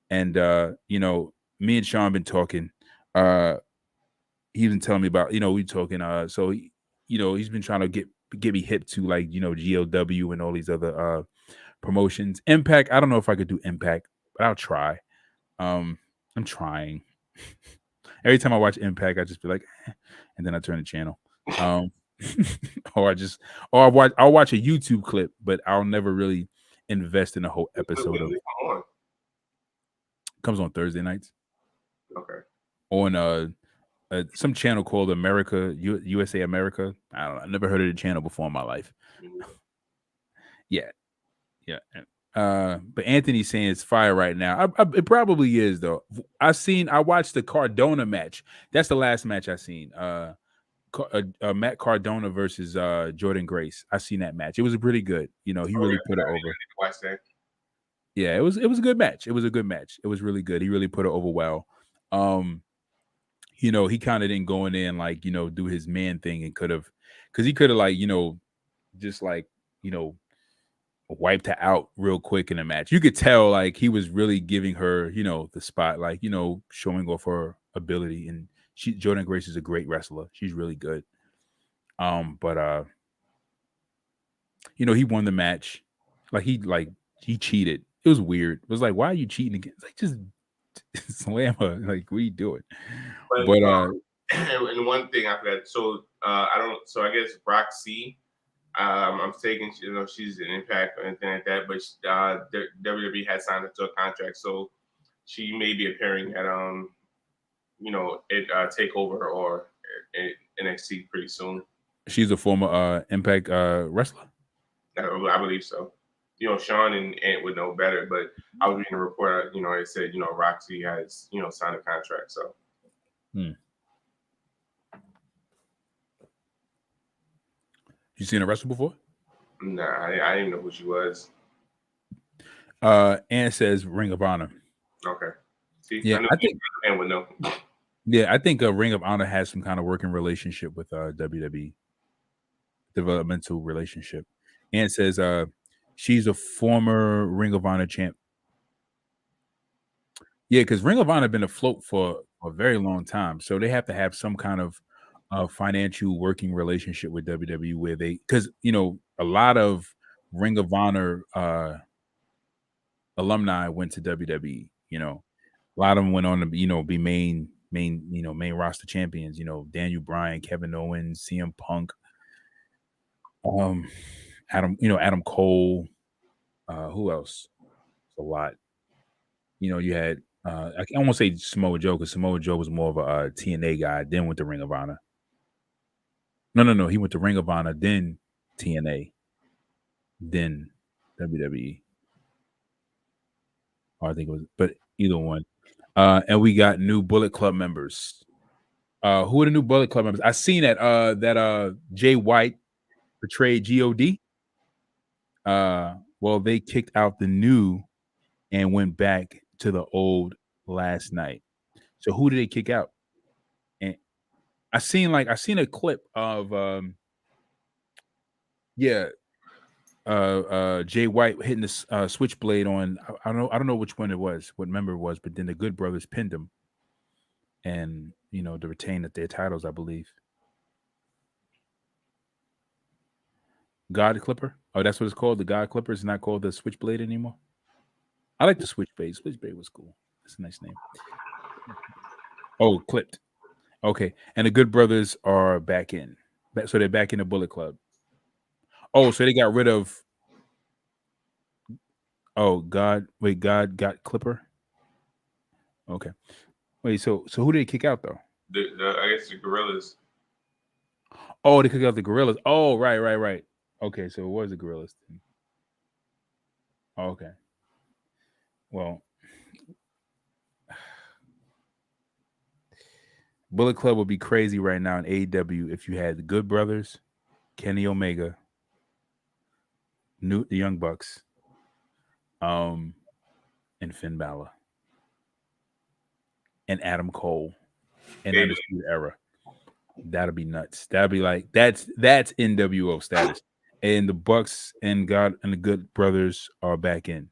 And me and Sean been talking. He's been telling me about we talking. So he's been trying to get me hip to like GLW and all these other promotions. Impact. I don't know if I could do Impact, but I'll try. I'm trying. Every time I watch Impact, I just be like, and then I turn the channel. I'll watch a YouTube clip, but I'll never really invest in a whole episode of it. Comes on Thursday nights. Okay. On some channel called USA America. I don't know. I never heard of the channel before in my life. Yeah. But Anthony's saying it's fire right now. It probably is though. I watched the Cardona match. That's the last match I seen. Matt Cardona versus Jordan Grace. I seen that match. It was pretty good. He really put it over. Watch that. Yeah, it was a good match. It was a good match. It was really good. He really put it over well. He kind of didn't go in there and like, do his man thing and because he could have just wiped her out real quick in the match. You could tell like he was really giving her, the spot, like, showing off her ability. And Jordan Grace is a great wrestler. She's really good. But he won the match. He cheated. It was weird. It was like, why are you cheating again? It's like, just slam her. Like, what are you doing? But and one thing I forgot. So I guess Roxy. I'm taking, she's an Impact or anything like that, but WWE has signed her to a contract, so she may be appearing at Takeover or NXT pretty soon. She's a former Impact wrestler. I believe so. Sean and Ant would know better, but I was reading a report. It said Roxy has signed a contract. So. You seen her wrestle before? Nah, I didn't know who she was. Ann says Ring of Honor. Okay. See, yeah, I think Ann would know. Yeah, I think Ring of Honor has some kind of working relationship with WWE. Developmental relationship. Ann says she's a former Ring of Honor champ. Yeah, because Ring of Honor been afloat for a very long time, so they have to have some kind of financial working relationship with WWE where because a lot of Ring of Honor alumni went to WWE. A lot of them went on to be main main roster champions. Daniel Bryan, Kevin Owens, CM Punk, Adam Cole. Who else? A lot. You had I won't say Samoa Joe because Samoa Joe was more of a TNA guy. Then went to Ring of Honor. No. He went to Ring of Honor, then TNA, then WWE. I think it was, but either one. And we got new Bullet Club members. Who are the new Bullet Club members? I seen that Jay White betrayed God. Well, they kicked out the new and went back to the old last night. So who did they kick out? And I seen a clip of Jay White hitting the switchblade on I don't know which one it was, what member it was, but then the Good Brothers pinned him, and to retain their titles, I believe. God Clipper. Oh, that's what it's called. The God Clipper is not called the Switchblade anymore. I like the Switchblade. Switchblade was cool. That's a nice name. Oh, clipped. Okay, and the Good Brothers are back in. So they're back in the Bullet Club. Oh, so they got rid of. Oh, God got Clipper. Okay. Wait, so who did they kick out though? I guess the Gorillas. Oh, they kicked out the Gorillas. Oh, right. Okay, so it was the Gorillas. Oh, okay. Well, Bullet Club would be crazy right now in AEW if you had the Good Brothers, Kenny Omega, the Young Bucks, and Finn Balor, and Adam Cole, and Undisputed Era. That'd be nuts. That'd be like that's NWO status, and the Bucks and the Good Brothers are back in.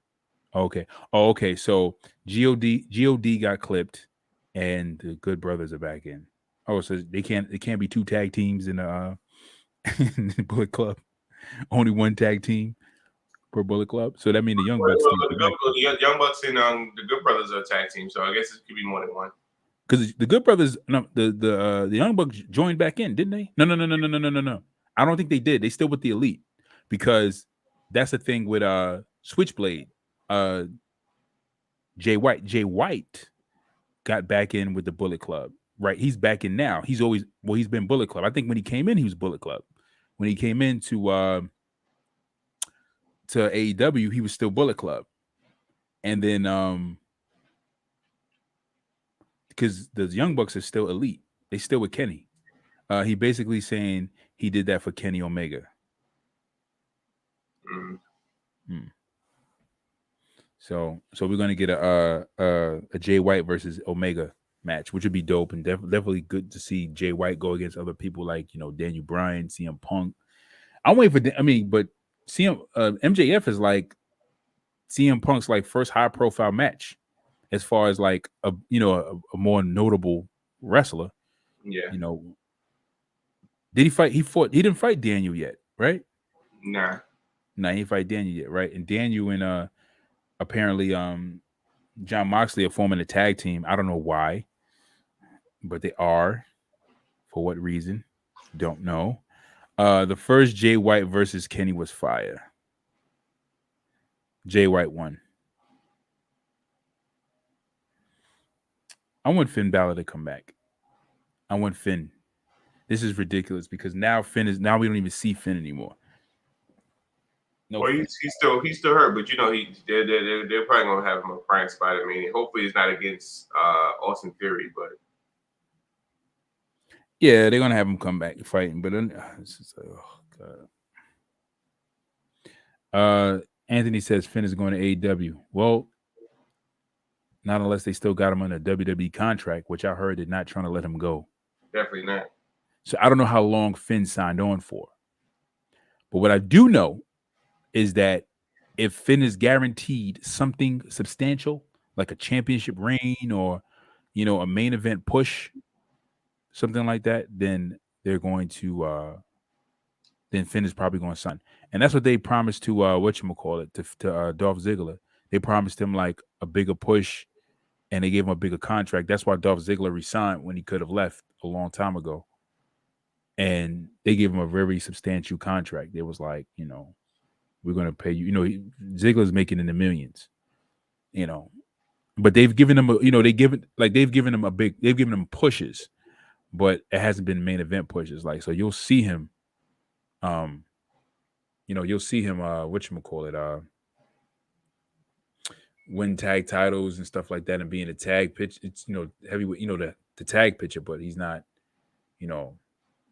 Okay. Oh, okay. So God got clipped, and the Good Brothers are back in. Oh, so they can't be two tag teams in the Bullet Club. Only one tag team per Bullet Club. So that means the Young Bucks. The Young Bucks and the Good Brothers are a tag team. So I guess it could be more than one. Because the Good Brothers, no, the Young Bucks joined back in, didn't they? No. I don't think they did. They still with the Elite, because that's the thing with Switchblade. Jay White got back in with the Bullet Club, right? He's back in now. He's been Bullet Club. I think when he came in, he was Bullet Club. When he came into to AEW, he was still Bullet Club, and then because the Young Bucks are still Elite, they still with Kenny. He basically saying he did that for Kenny Omega. So we're gonna get a Jay White versus Omega match, which would be dope, and definitely good to see Jay White go against other people like Daniel Bryan, CM Punk. I'm waiting for but MJF is like CM Punk's like first high profile match as far as like a more notable wrestler. Yeah. Did he fight? He didn't fight Daniel yet, right? Nah, he didn't fight Daniel yet, right? And Daniel and apparently John Moxley are forming a tag team. I don't know why, but they are. For what reason? Don't know. The first Jay White versus Kenny was fire. Jay White won. I want Finn Balor to come back. I want Finn. This is ridiculous because now we don't even see Finn anymore. No, well, he's still hurt, but they're probably gonna have him a prime spot. I mean, hopefully it's not against Austin Theory, but yeah, they're gonna have him come back fighting. But it's just like, oh god. Anthony says Finn is going to AEW. Well, not unless they still got him on a WWE contract, which I heard they're not trying to let him go. Definitely not. So I don't know how long Finn signed on for. But what I do know is that if Finn is guaranteed something substantial, like a championship reign or, a main event push, something like that, then they're going to, then Finn is probably going to sign. And that's what they promised to, to Dolph Ziggler. They promised him like a bigger push and they gave him a bigger contract. That's why Dolph Ziggler resigned when he could have left a long time ago. And they gave him a very substantial contract. It was like, we're going to pay you. Ziggler's making in the millions, but they've given him, they've given him pushes, but it hasn't been main event pushes. Like, so you'll see him, whatchamacallit, win tag titles and stuff like that and being a tag pitch. It's, heavyweight, the tag pitcher, but he's not,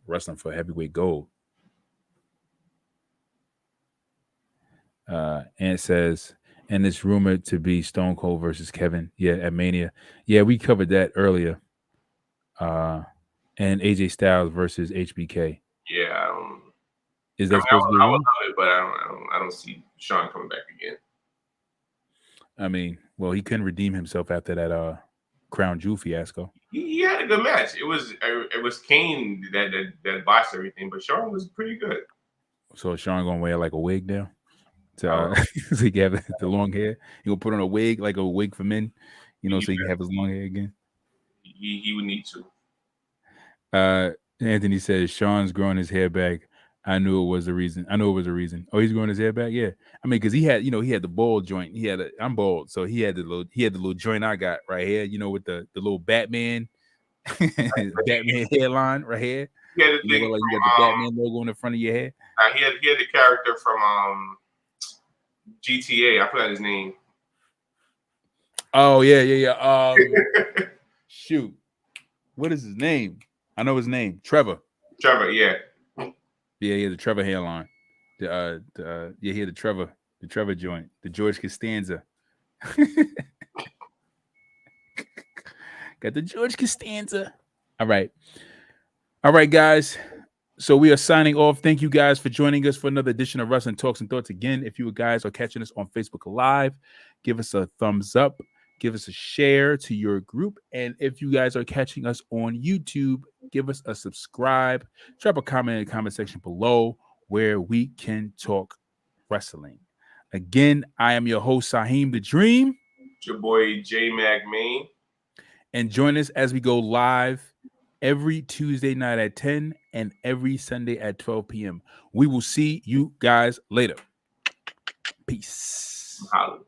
wrestling for heavyweight gold. And it says, and it's rumored to be Stone Cold versus Kevin. Yeah, at Mania. Yeah, we covered that earlier. And AJ Styles versus HBK. Yeah, Is that supposed to be? I would love it, but I don't see Shawn coming back again. I mean, well, he couldn't redeem himself after that Crown Jewel fiasco. He had a good match. It was Kane that botched everything, but Shawn was pretty good. So Shawn gonna wear like a wig now? So he can have the long hair. He gonna put on a wig, like a wig for men, so he can have his long hair again. He would need to. Anthony says Shawn's growing his hair back. I knew it was a reason. Oh, he's growing his hair back. Yeah, I mean, because he had the bald joint. I'm bald, so he had the little joint I got right here. With the little Batman, Batman hairline right here. He had the thing. Like you got the Batman logo on the front of your hair. He had the character from GTA. I forgot his name. Oh yeah. Shoot, what is his name? I know his name. Trevor. Yeah. Yeah, he had the Trevor hairline. He had the Trevor joint, the George Costanza. Got the George Costanza. All right, guys. So we are signing off. Thank you guys for joining us for another edition of Wrestling Talks and Thoughts. Again, if you guys are catching us on Facebook Live, give us a thumbs up. Give us a share to your group. And if you guys are catching us on YouTube, give us a subscribe. Drop a comment in the comment section below where we can talk wrestling. Again, I am your host, Saheem the Dream. It's your boy, J Mag Main. And join us as we go live every Tuesday night at 10 and every Sunday at 12 p.m. We will see you guys later. Peace. Holla.